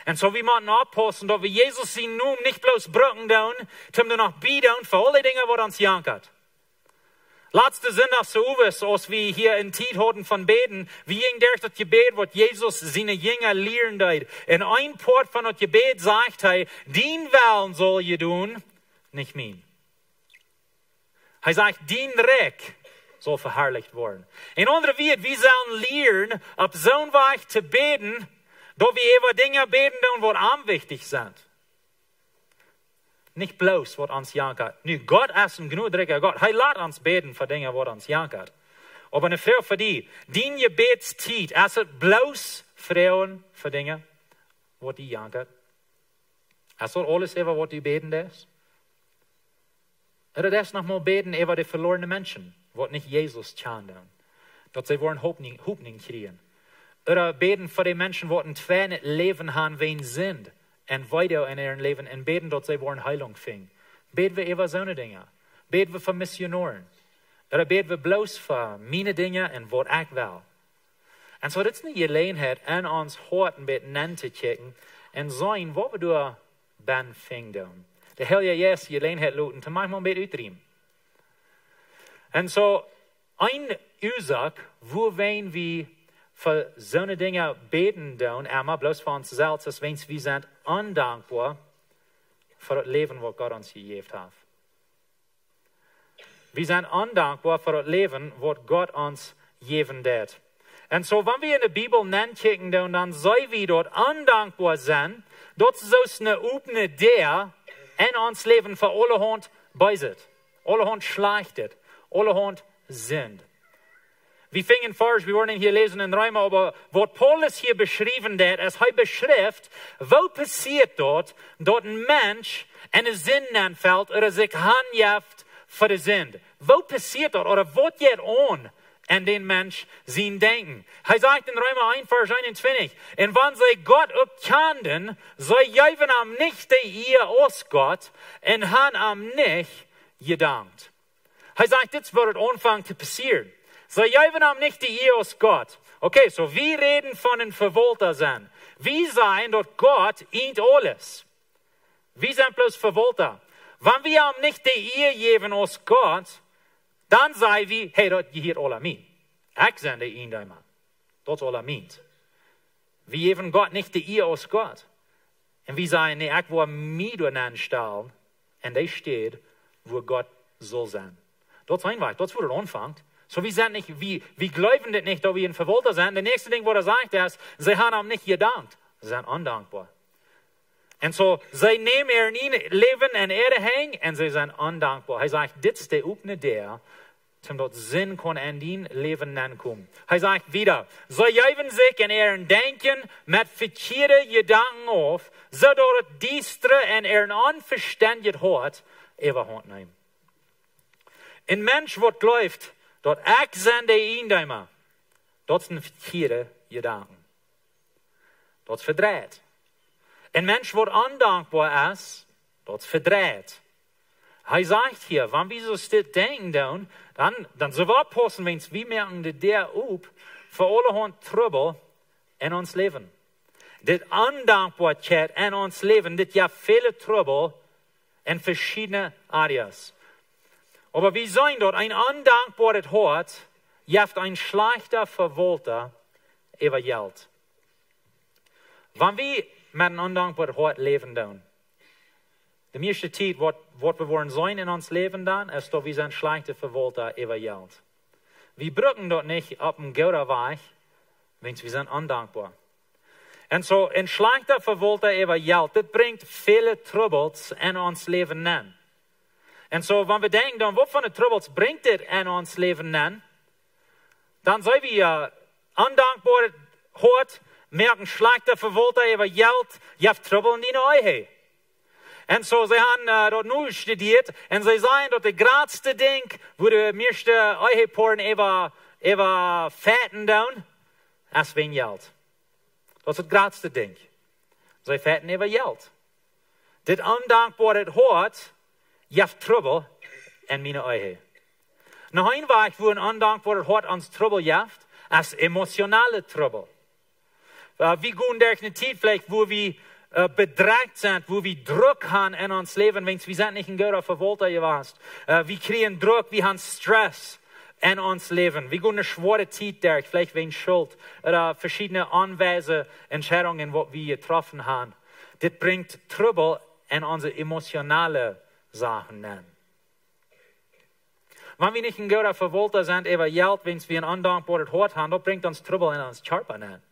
En zo we moeten oppassen dat we Jezus zijn noem niet bloos brücken doen, zum er noch bieden für alle Dinge, wat ons jankert. Laatste zondag zo is, als we hier in tijd hadden van beten, wie ging durch dat gebed, wat Jezus zijn Jünger leeren deed. En een poort van dat gebed zegt hij, dien Willen soll je doen, nicht mein. Hij zegt, dien Recht soll verherrlicht worden. In andere Woorden, wir sollen lernen, auf zo'n Weg te beten, dat wir über Dinge beten doen, wat am wichtig sind. Nicht bloß, wat ons jankert. Nu, Gott ist ein gnädiger Gott. Hij laat ons beten voor dingen, wat ons jankert. Aber eine Frau für die Gebetstiet, ist es bloß Frauen für Dinge, wat die jankert? Ist das alles über, wat die beten ist? Oder das nochmal beten über die verlorenen Menschen? Wat niet Jezus kan doen. Dat zij voor een hoopning krijgen. Oder beten voor die mensen wat een tweede leven hebben ween sind. En weiter in hun leven. En beten dat zij voor een heilung vinden. Beten we over zo'n dingen. Beten we voor missionaren. Oder beten we bloos voor mijn dingen en wat ik wil. En zo dit is niet gelegenheid in ons hart een beetje aan te kijken. En zien wat we door ben vinden doen. De hele juiste gelegenheid laten te manchmal een beetje uitriemen. Und so, ein Ursache, wo wir für so eine Dinge beten tun, einmal bloß für uns selbst, ist, wenn wir sind undankbar für das Leben, was Gott uns gegeben hat. Wir sind undankbar für das Leben, was Gott uns gegeben hat. Und so, wenn wir in der Bibel nachkicken, dann sollen wir dort undankbar sein, dort ist eine offene der in uns Leben für alle Hand beiset, alle Hand schlechtet, alle Hand sind. Wir fingen vorher, wir wollen hier lesen in Römer, aber was Paulus hier beschrieben hat, als er beschreibt, wo passiert dort ein Mensch in den Sinn anfällt oder sich handjeft für die Sünde. Wo passiert dort oder was geht an den Mensch sein Denken? Er sagt in Römer 1, Vers 21, und wenn sie Gott abkannten, so geben am nicht die ihr aus Gott und haben am nicht gedankt. Er sagt, das wird anfangen zu passieren. So geben am nicht die ihr aus Gott. Okay, so wir reden von den Verwalter sein. Wir sagen, dort Gott ihnt alles. Wir sind bloß Verwalter. Wenn wir am nicht die ihr geben aus Gott, dann sagen wir, hey, dort gehört alle mir. Ich sende ihn einmal. Dort alle mir. Wir geben Gott nicht die ihr aus Gott. Und wir sagen, nee, ich will mir durch einen Stall, und der steht, wo Gott soll sein. Dort ist ein Weg, dort wo es anfängt. So, wir sind nicht, wir glauben das nicht, dass wir ein Verwalter sind. Das nächste Ding, was sagt, ist, sie haben ihm nicht gedankt. Sie sind undankbar. Und so, sie nehmen ihr Leben in Erde hängen und sie sind undankbar. Er sagt, das ist der Upne der, zum dort Sinn kann in den Leben ankommen. Er sagt wieder, sie geben sich in ihren Denken mit verkehrten Gedanken auf, so dort diestre in ihren unverständigen Hort überhand nehmen. Ein Mensch, was läuft, dort ich sende ihn einmal. Dort sind verkehrte Gedanken. Dort ist verdreht. Ein Mensch, der undankbar ist, dort ist verdreht. Er sagt hier, wenn wir so denken, dann so wir passen, wenn wir merken, dass der up für alle Hand Trouble in uns Leben. Das Undankbarkeit in uns Leben, das ja viele Trouble in verschiedene Areas. Aber wir sehen dort, ein undankbares Hort, jaft ein schlechter Verwalter über Geld. Wenn wir mit einem undankbaren Hort leben, die meiste Zeit, was wir wollen sein in uns Leben, ist, dass wir sind schlechte Verwalter über Geld. Wir brücken dort nicht auf dem guten Weg, wenn wir sind undankbar. Und so, ein schlechter Verwalter über Geld, das bringt viele Troubles in uns Leben an. Und so, wenn wir denken, dann, was für eine Troubles bringt das in uns Leben an, dann sollen wir undankbar Hort, merken schlechter Verwalter über Geld, ihr habt Trouble in die Neue. Und so, sie haben dort nur studiert, und sie sagen, dort das größte Ding, wo die meisten Ehepaaren über fetten down, ist wegen Geld. Das ist das größte Ding. Sie fetten über Geld. Das undankbare Hort, ihr habt Trouble in meine Ehe. Noch ein Weg, wo ein undankbarer Hort uns Trouble jaft, ist emotionale Trouble. Wir gehen durch eine Zeit vielleicht, wo wir bedrängt sind, wo wir Druck haben in uns Leben, wenn wir sind nicht ein guter Verwalter gewesen. Wir kriegen Druck, wir haben Stress in uns Leben. Wir gehen eine schwere Zeit durch, vielleicht wegen Schuld oder verschiedene unweise Entscheidungen, die wir getroffen haben. Das bringt Trouble in unsere emotionale Sachen an. Wenn wir nicht ein guter Verwalter sind über Geld, wenn wir ein undankbares Hort haben, das bringt uns Trouble in uns Körper an.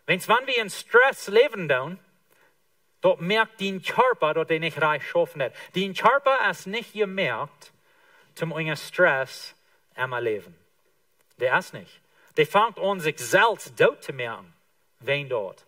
Wenn wir in Stress leben, dort merkt den Körper, dass er nicht reich schaffen hat. Den Körper ist nicht gemerkt, zum unseren Stress im Leben. Der ist nicht. Der fängt an, sich selbst dort zu merken, wen dort.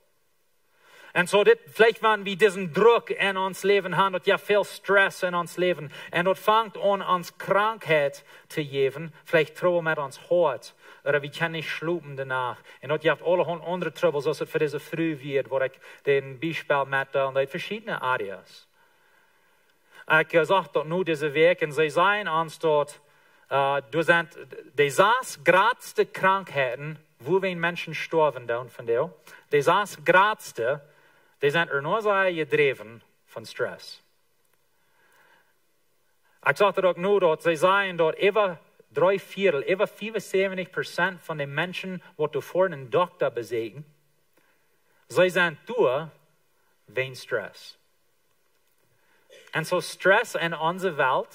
Und so, vielleicht wenn wir diesen Druck in uns Leben haben, und ja viel Stress in uns Leben, und dort fängt an, uns Krankheit zu geben, vielleicht Trouble mit uns Hort, oder wir können nicht schlupen danach. Und dort gibt es alle andere Troubles, als es für diese früh wird, wo ich den Beispiel mit, und in verschiedene Areas. Ich sage dort nur diese Weg, und sie sagen uns dort, die größte Krankheiten, wo wir Menschen sterben, von der, die größte, die sind nur so gedreven von Stress. Ich sage dort nur, dort, sie sagen dort, 3/4, über 75% von den Menschen, die davor einen Doktor besiegen, sie sind durch wegen Stress. Und so Stress in unserer Welt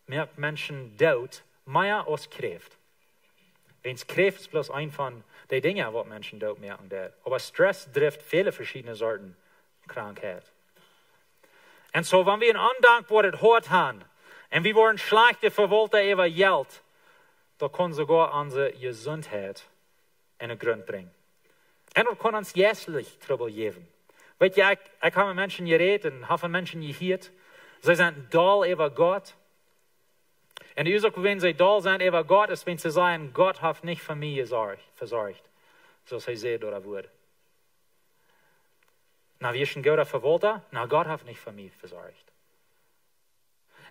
macht Menschen tot, mehr als Kraft. Wenn Kraft ist bloß ein von den Dingen, was Menschen tot machen. Aber Stress trifft viele verschiedene Sorten Krankheit. Und so, wenn wir ein undankbares Hort haben, und wir wollen schlechte Verwalter über Geld, da kann sogar unsere Gesundheit in den Grund bringen. Und das kann uns jährlich Trouble geben. Weet je, ich habe mit Menschen geredet und habe Menschen gehört, sie sind doll über Gott. Und die Ursache, wenn sie doll sind über Gott, ist, wenn sie sagen, Gott hat nicht für mich versorgt, so sie sehen oder wurde. Na, wir sind guter Verwalter, na, Gott hat nicht für mich versorgt.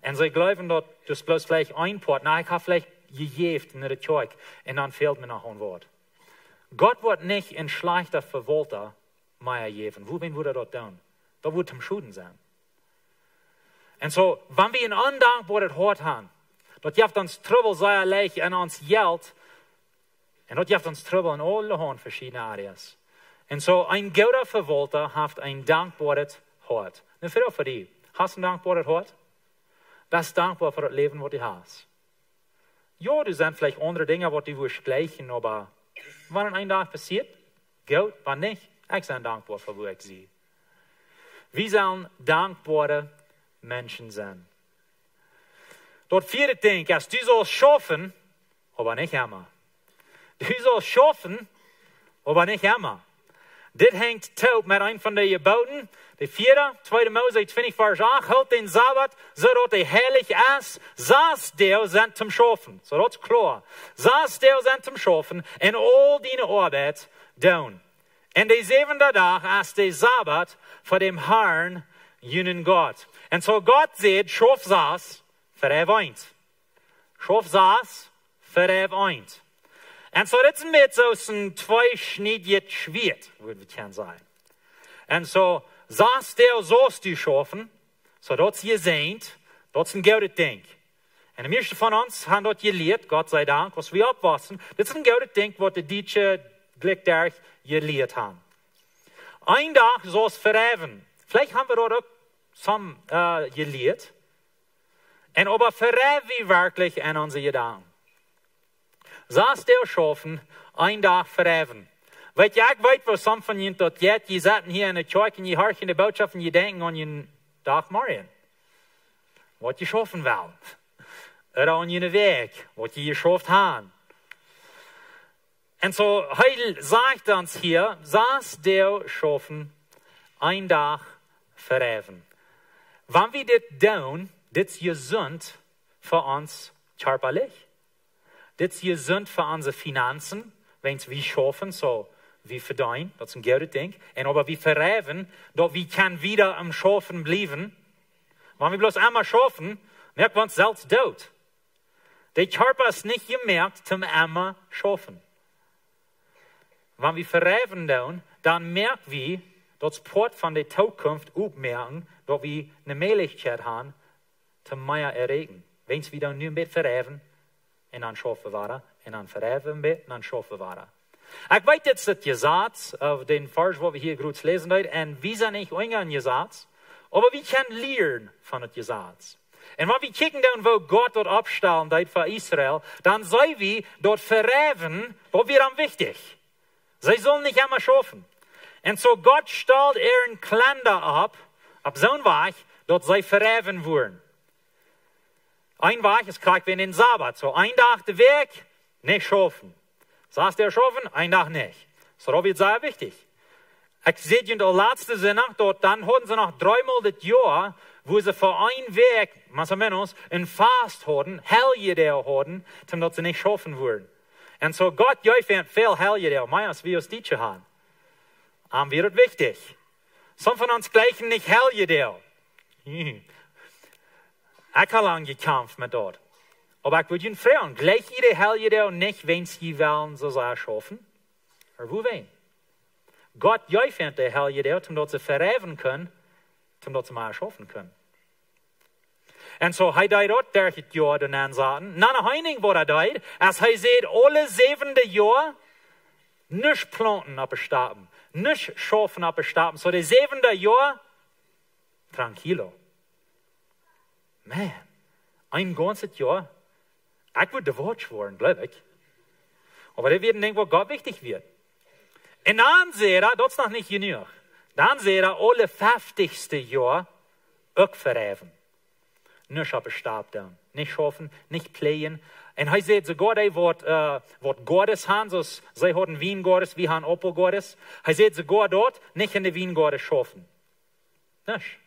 Und sie glauben, dass das bloß vielleicht ein Port, na, ich habe vielleicht gegeben in der Kirche, und dann fehlt mir noch ein Wort. Gott wird nicht ein schlechter Verwalter mehr geben. Wen würde er dort tun? Da wird zum Schuden sein. Und so, wenn wir ein undankbares Hort haben, dort gibt uns Trouble sehr leicht in uns Geld, und dort gibt uns Trouble in alle verschiedene Areas. Und so, ein guter Verwalter hat ein dankbares Hort. Und für dich, hast du ein dankbares Hort? Das ist dankbar für das Leben, was du hast. Ja, du sind vielleicht andere Dinge, die du gleichen, aber wenn ein Tag passiert, gut, wenn nicht, ich bin dankbar für wo ich sehe. Wir sollen dankbare Menschen sein. Dort vierte Ding ist, du sollst schaffen, aber nicht immer. Du sollst schaffen, aber nicht immer. Dit hängt taub mit einem von den Geboten. De 4, 2 Mose 20 Vers 8, halt den Sabbat, zodat hij heilig is. 6 deel zijn zum Schaffen. So dat is klar. 6 deel zijn zum Schaffen en al die Arbeit doen. En de 7e dag is de Sabbat voor dem Herrn, jenen Gott. En so Gott zegt, schaf 6 voor eins. Schaf 6 voor eins. En so dit is met zo'n 2 Schnittjet Schwert, würde ich gerne sagen. En so, 6 deel zoals du schaffen, zodat je seht, dat is een goede ding. En de meeste van ons hebben dat geleerd, Gott sei Dank, was we oppassen. Dit is een goede ding wat de Deutsche Gleichdag geleerd hebben. Een dag zoals verheven. Vielleicht haben wir dat ook some geleerd. En aber verheven we werkelijk in onze Gedanken. 6 deel schaffen, een dag verheven. Weet je, ik weet wel, some van jullie dat je zitten hier in de kerk en je hoort in de boodschap en je denkt aan je dag morgen. Wat je schaffen wil. Oder aan je weg, wat je geschafft hebt. En zo, hij zegt ons hier, 6 deel schaffen, een dag verheven. Wanneer we dit doen, dit is gezond voor ons körperlich. Dit is gezond voor onze Finanzen, wenn we schaffen, so wie verdienen, dat is een goede ding. En aber wie verheven, dat we kan wieder am Schaffen blijven. Wenn wir bloß einmal schaffen, merken wir uns selbst dood. Der Körper ist nicht gemerkt zum einmal schaffen. Wenn wir verheven tun, dann merken wir, dat Port von der Zukunft aufmerken, dass wir eine Möglichkeit haben, zum mehr erregen. Wenn wir dann nur mit verheven, en dan schaffen we dat. En dan verheven we, en dan schaffen we dat. Ik weet jetzt dat Gesetz, auf den Vers, wo wir hier kurz lesen heute, en wie zijn nicht ungern Gesetz, aber wir können lernen von dem Gesetz. En wenn wir kicken dann, wo Gott dort abstellen deed für Israel, dann sei wir dort verheven, wo wir am wichtig. Sie sollen nicht immer schaffen. Und so Gott stellt ihren Kalender ab zo'n Weg, dort sie verheven wurden. Ein Weg ist gleich wie in den Sabbat. So ein Tag der Weg, nicht schaffen. Sagst du schaffen, ein Tag nicht. So das wird sehr wichtig. Ich sehe in der letzten Nacht dort, dann hatten sie noch 3-mal das Jahr, wo sie für einen Weg, más o menos, ein Fast hatten, Helgedeel hatten, damit sie nicht schaffen würden. Und so Gott, ja, ich finde viel Helgedeel, mehr als wir es Deutsche haben. Aber wir das wichtig. Some von uns gleichen nicht Helgedeel. Ich habe lange gekämpft mit dort. Aber ich würde Ihnen fragen, gleich jede Helgedeel nicht, wenn Sie wollen, so sehr schaffen? Oder wo wen? Gott findet der Helgedeel, damit sie verheven können, damit sie mal schaffen können. En so hij deed dat 30 jaar dan zaten. Na een heining wat hij deed, als hij zei, alle 7e jaar, niks planten op de stappen, niks schaffen op de stappen. So de 7e jaar, tranquilo. Man, een ganzes jaar, ik word de Watch worden, geloof ik. Aber dat wird denk, wat Gott wichtig wird. En dan zei hij, dat is nog niet genoeg. Dan zei hij, alle 50ste jaar ook verheven. Nicht op de stap doen. Niet schaffen, niet playen. En hij zei sogar, hij wordt Gottes han, zoals zij hadden Wien Gottes, wie han Opel Gottes. Hij zei sogar dort, niet in de Wien Gottes schaffen. Nicht.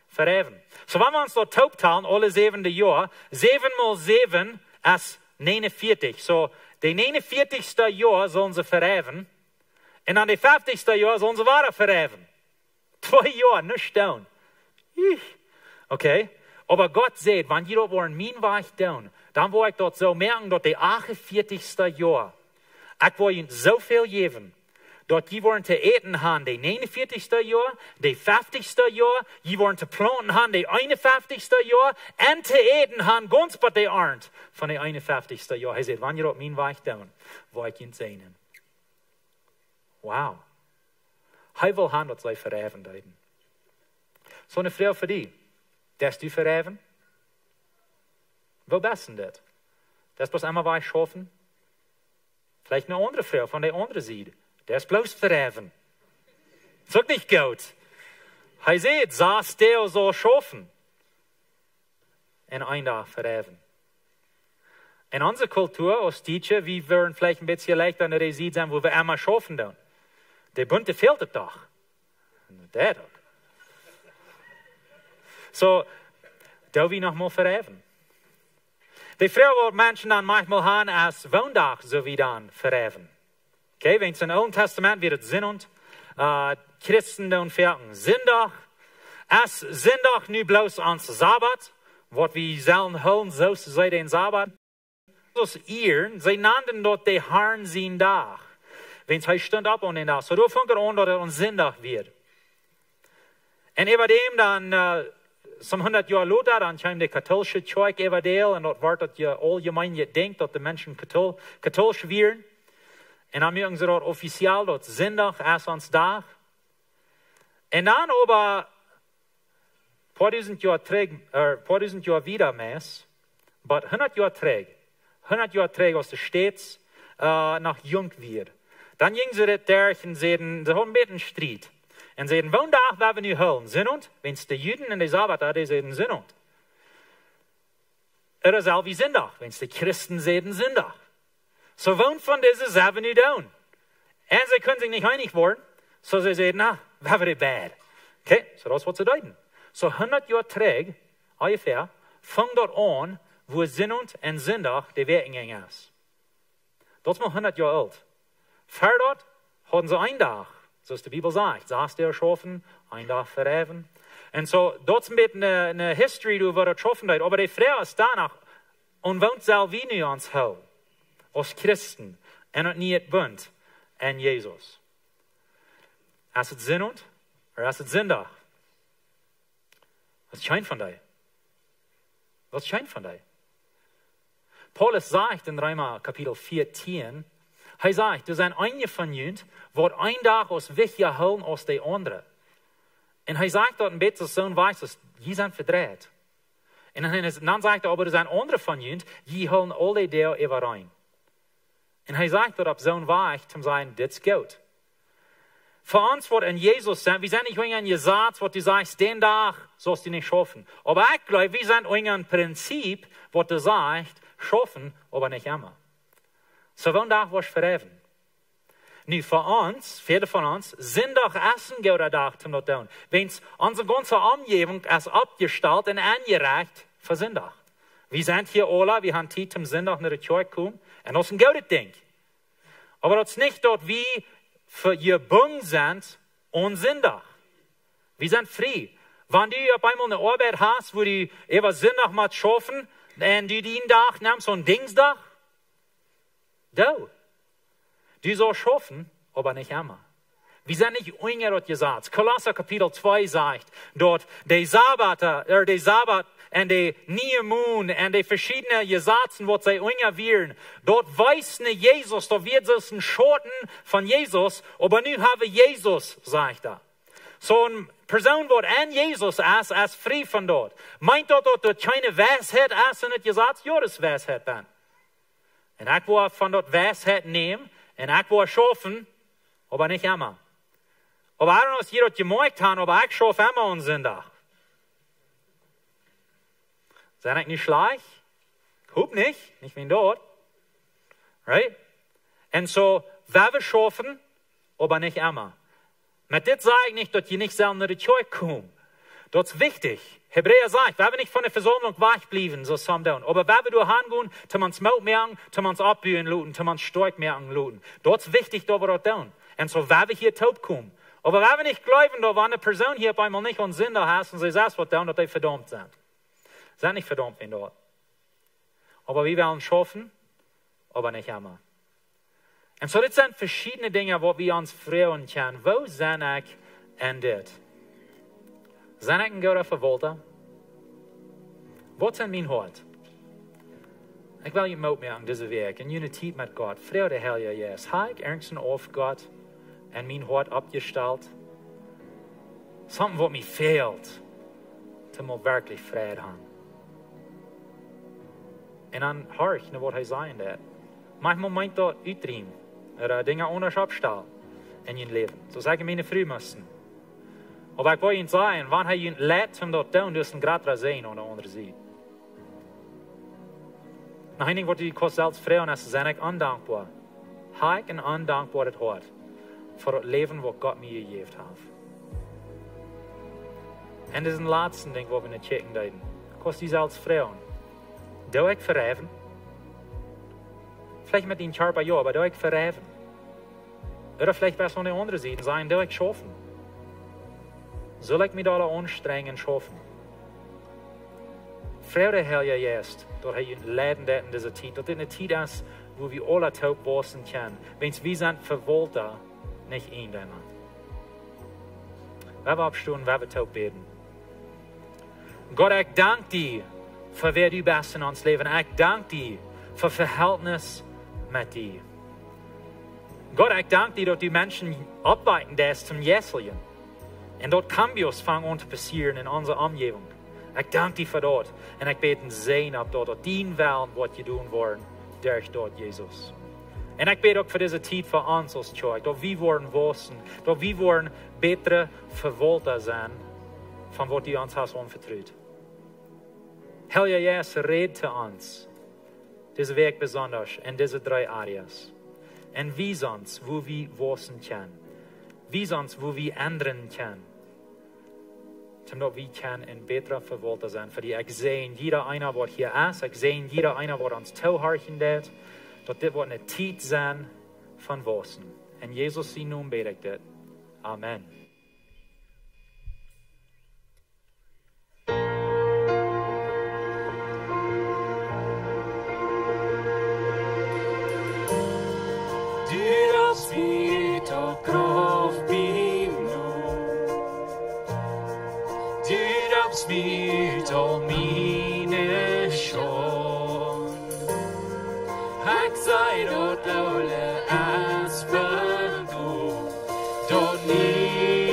Verheven. So, wenn wir uns dort taubtalen, alle 7e jaar, 7 mal 7 ist 49. So, de 49ste jaar sollen sie verheven. En aan de 50ste jaar sollen sie weiter verheven. 2 jaar, nicht down. Okay? Aber Gott sagt, wenn ihr dort wollen, mein Weg down, dann will ich dort so merken, dass die 48ste Jahr, ich will ihnen so viel geben, dass die wollen zu eten haben, die 49ste Jahr, die 50ste Jahr, die wollen zu planten haben, die 51ste Jahr, und zu eten haben, ganz bei der Arndt von der 51ste Jahr. Er sagt, wenn ihr dort mein Weg down, will ich ihnen sehen. Wow. Hij wil haben, dass sie verheven werden. So eine Frau für die. Darfst du verheven? Wo bist du das? Das bloß einmal was schaffen? Vielleicht eine andere Frau von der anderen Seite. Der ist bloß verheven. Das ist nicht gut. Hij sagt, saß der so schaffen. En ein Tag verheven. In unserer Kultur, als Teacher, wir würden vielleicht ein bisschen leichter an der Seite sein, wo wir einmal schaffen dann. Der Bunte fehlt es doch. Der doch. So, da wir noch mal verheven. Die Frau wird Menschen dann manchmal haben als Wohntag, so wie dann verheven. Okay, wenn es im Alten Testament wird es Sinn und Christen dann verken Sonntag. Es Sonntag nu bloß ans Sabbat, was wir sollen holen, so sei den Sabbat. Das ihr, sie nannten dort die Herrn sein Tag. Wenn es stund ab an den Tag. So, du fängt an, dass es Sonntag wird. Und über dem dann, some 100 jaar later, dan kwam de katholische kerk everdeel. En dat wordt dat je algemeen je denkt dat de mensen katholisch werden. En dan merken ze dat officieel dat zondag is ons dag. En dan over paar duizend jaar wieder mees. Maar 100 jaar terug als de steeds nog jong werd. Dan gingen ze het daar en zeiden, ze hadden een beetje strijd. En zeiden, woensdag waar we nu holen, zin und? Wenn's de Juden en de Sabbat hadden, zeiden zin und. Het is al wie zondag, wenn's de Christen zeiden zondag. So woont van deze zijn we nu doen. En ze kunnen zich niet einig worden. So ze zeiden, nou, we hebben het bad. Okay, so dat is wat ze deden. So 100 jaar terug, ungefähr, fang dat aan, wo zin und en zondag de werking is. Dat is maar 100 jaar oud. Voor dat hadden ze een dag. Zoals de Bibel sagt, saß der schaffen, ein Tag verheven. En so, dat is een beetje een history, die we getroffen hebben. Aber die Frau is danach, en woont zelf wie nu ons hou, als Christen, en het niet het bund, en Jezus. Is het zin und, of is het zindag? Wat schijnt van die? Wat schijnt van die? Paulus sagt in Römer Kapitel 14, hij sagt, er zijn einige van jullie, wordt een dag als wichtiger holen als de andere. En hij zegt dat een beetje zo'n wijze, dat die zijn verdreid. En dan zegt hij, aber er zijn andere van jullie, die holen alle deel overeen. En hij zegt dat op zo'n wijze, te zijn, dit is goed. Voor ons wordt in Jezus zijn, we zijn niet in je zaad, wat du zegt, den dag zoals du niet schaffen. Aber ik geloof, we zijn in een principe, wat du zegt, schaffen, aber niet immer. So vandaag was verheven. Nu voor ons, vele van ons, zondag is een goede dag om dat te doen. Wens onze ganze omgeving is opgesteld en aangereicht voor zondag. We zijn hier alle, we hebben tijd om zondag naar de kerk komen. En dat is een goede ding. Maar dat is niet dat we gebonden zijn aan zondag. We zijn vrij. Wanneer je op eenmaal een arbeid hast, wo je even zondag moet schaffen, en du die dag neemt zo'n dingsdag, du sollst schaffen, aber nicht immer. Wir sind nicht Jünger, dort gesagt. Kolosser Kapitel 2 sagt, dort der Sabbat und der Niemoon und die verschiedenen Gesetzen, was sie Jünger wären, dort weiß nicht Jesus, dort wird es ein Schoten von Jesus, aber nu habe Jesus, sagt er. So eine Person, die an Jesus ist frei von dort. Meint dort keine Weisheit ist und nicht gesagt, ja, das Weisheit dann. Und ich will von dort Weisheit nehmen und ich will schaffen, aber nicht immer. Aber ich weiß nicht, was jeder gemerkt hat, aber ich schaffe immer einen Sonntag. Sind ich nicht schlecht? Ich hoffe nicht wie dort. Right? Und so, wir schaffen, aber nicht immer. Mit das sage ich nicht, dass ihr nicht selber in die Kirche kommt. Das ist wichtig. Hebräer sagt, wenn wir nicht von der Versammlung wegbleiben, so some down. Aber wenn wir durch hingehen, dann man es Maut merken, dann man es abbühen looten, dann man es stark merken looten. Das ist wichtig, dass wir das tun. Und so, wenn wir hier taub kommen. Aber wenn wir nicht glauben, dass eine Person hier auf einmal nicht einen Sinn da hat und sie sagt, was tun, dass die verdammt sind. Sie sind nicht verdammt wie dort. Aber wir werden schaffen, aber nicht immer. Und so, das sind verschiedene Dinge, wo wir uns fragen können. Wo sind ich in das? Sind ich ein guter Verwalter? Was ist mein Hort? Ich will je merken, diese Weg, in Unität mit Gott. Frau der Herr Jesus, habe ich irgendeinen auf Gott und mein Hort abgestellt? Something, was mir fehlt, dass wir wirklich Frieden haben. Und dann höre ich, was er sagen wird. Manchmal meint er uitdrehen, oder Dinge anders abstellen in ihrem Leben. So sagen meine Früh müssen. Aber ich will Ihnen sagen, wenn er Ihnen lädt, um das zu tun, müssen gerade sehen oder andere sehen. Nach einigen Worten, die selbst fragen, ist ich undankbar. Habe ich ein undankbares Hort für das Leben, das Gott mir gegeben hat. Und das ist ein letztes Ding, was wir nicht checken dürfen. Kannst du selbst fragen, do ich verheven? Vielleicht mit ihnen Körper ja, aber do ich verheven? Oder vielleicht besser von der anderen Seite sagen, do ich schaffen? Soll ich mich alle anstrengen und schaffen? Frau der Herr jetzt, dort hat ihn leiden in dieser Zeit. Dort ist eine Zeit ist, wo wir alle taub wassen können. Wenn wir sind Verwalter, nicht ihn immer. Wir abstehen, wir taub beten. Gott, ich danke dir, für wer du bist in uns Leben. Ich danke dir für Verhältnis mit dir. Gott, ich danke dir, dass du Menschen abweichen lässt zum Jässeln. Und dort Cambios fangen an zu passieren in unserer Umgebung. Ich danke dir für dort. Und ich bete sehen ab dort, dass dein Willen, was wir tun wollen, durch dort Jesus. Und ich bete auch für diese Zeit für uns als Kirche, dass wir wollen wissen, dass wir wollen bessere Verwalter sein, von was du uns hast anvertraut. Herr Jesus, red zu uns, diesen Weg besonders in diese 3 Areas. Und wie sonst, wo wir wissen können. Wie sonst, wo wir ändern können. Damit wir können ein besserer Verwalter sein. Für die ich sehe, jeder einer, der hier ist, ich sehe, jeder einer, der uns zuhören wird, dass das wird eine Zeit sein von Wissen. In Jesus' Namen bete ich das. Amen. Svít a krov bívnu, dýrab svít a míne šon. Hak zajdot aule aspendu, do ní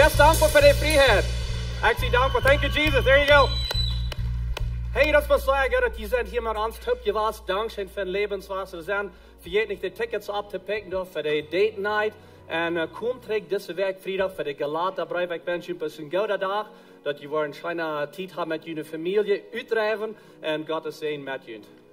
Yes, dankbaar voor de vrijheid. Ik zie dankbaar. Thank you, Jesus. There you go. Hey, das muss sagen, dass die sind hier mal ans Tipp gewesen. Dankeschön für den Lebenswasser. Sie vergeet nicht, die Tickets abzupicken für die Date Night. Und komm, trägt diese Werk Freitag für die Galaterbrief. Ich wünsche euch ein bisschen guter Tag, dass ihr eine schöne Zeit habt mit eurer Familie, utreiben und Gottes Segen mit euch.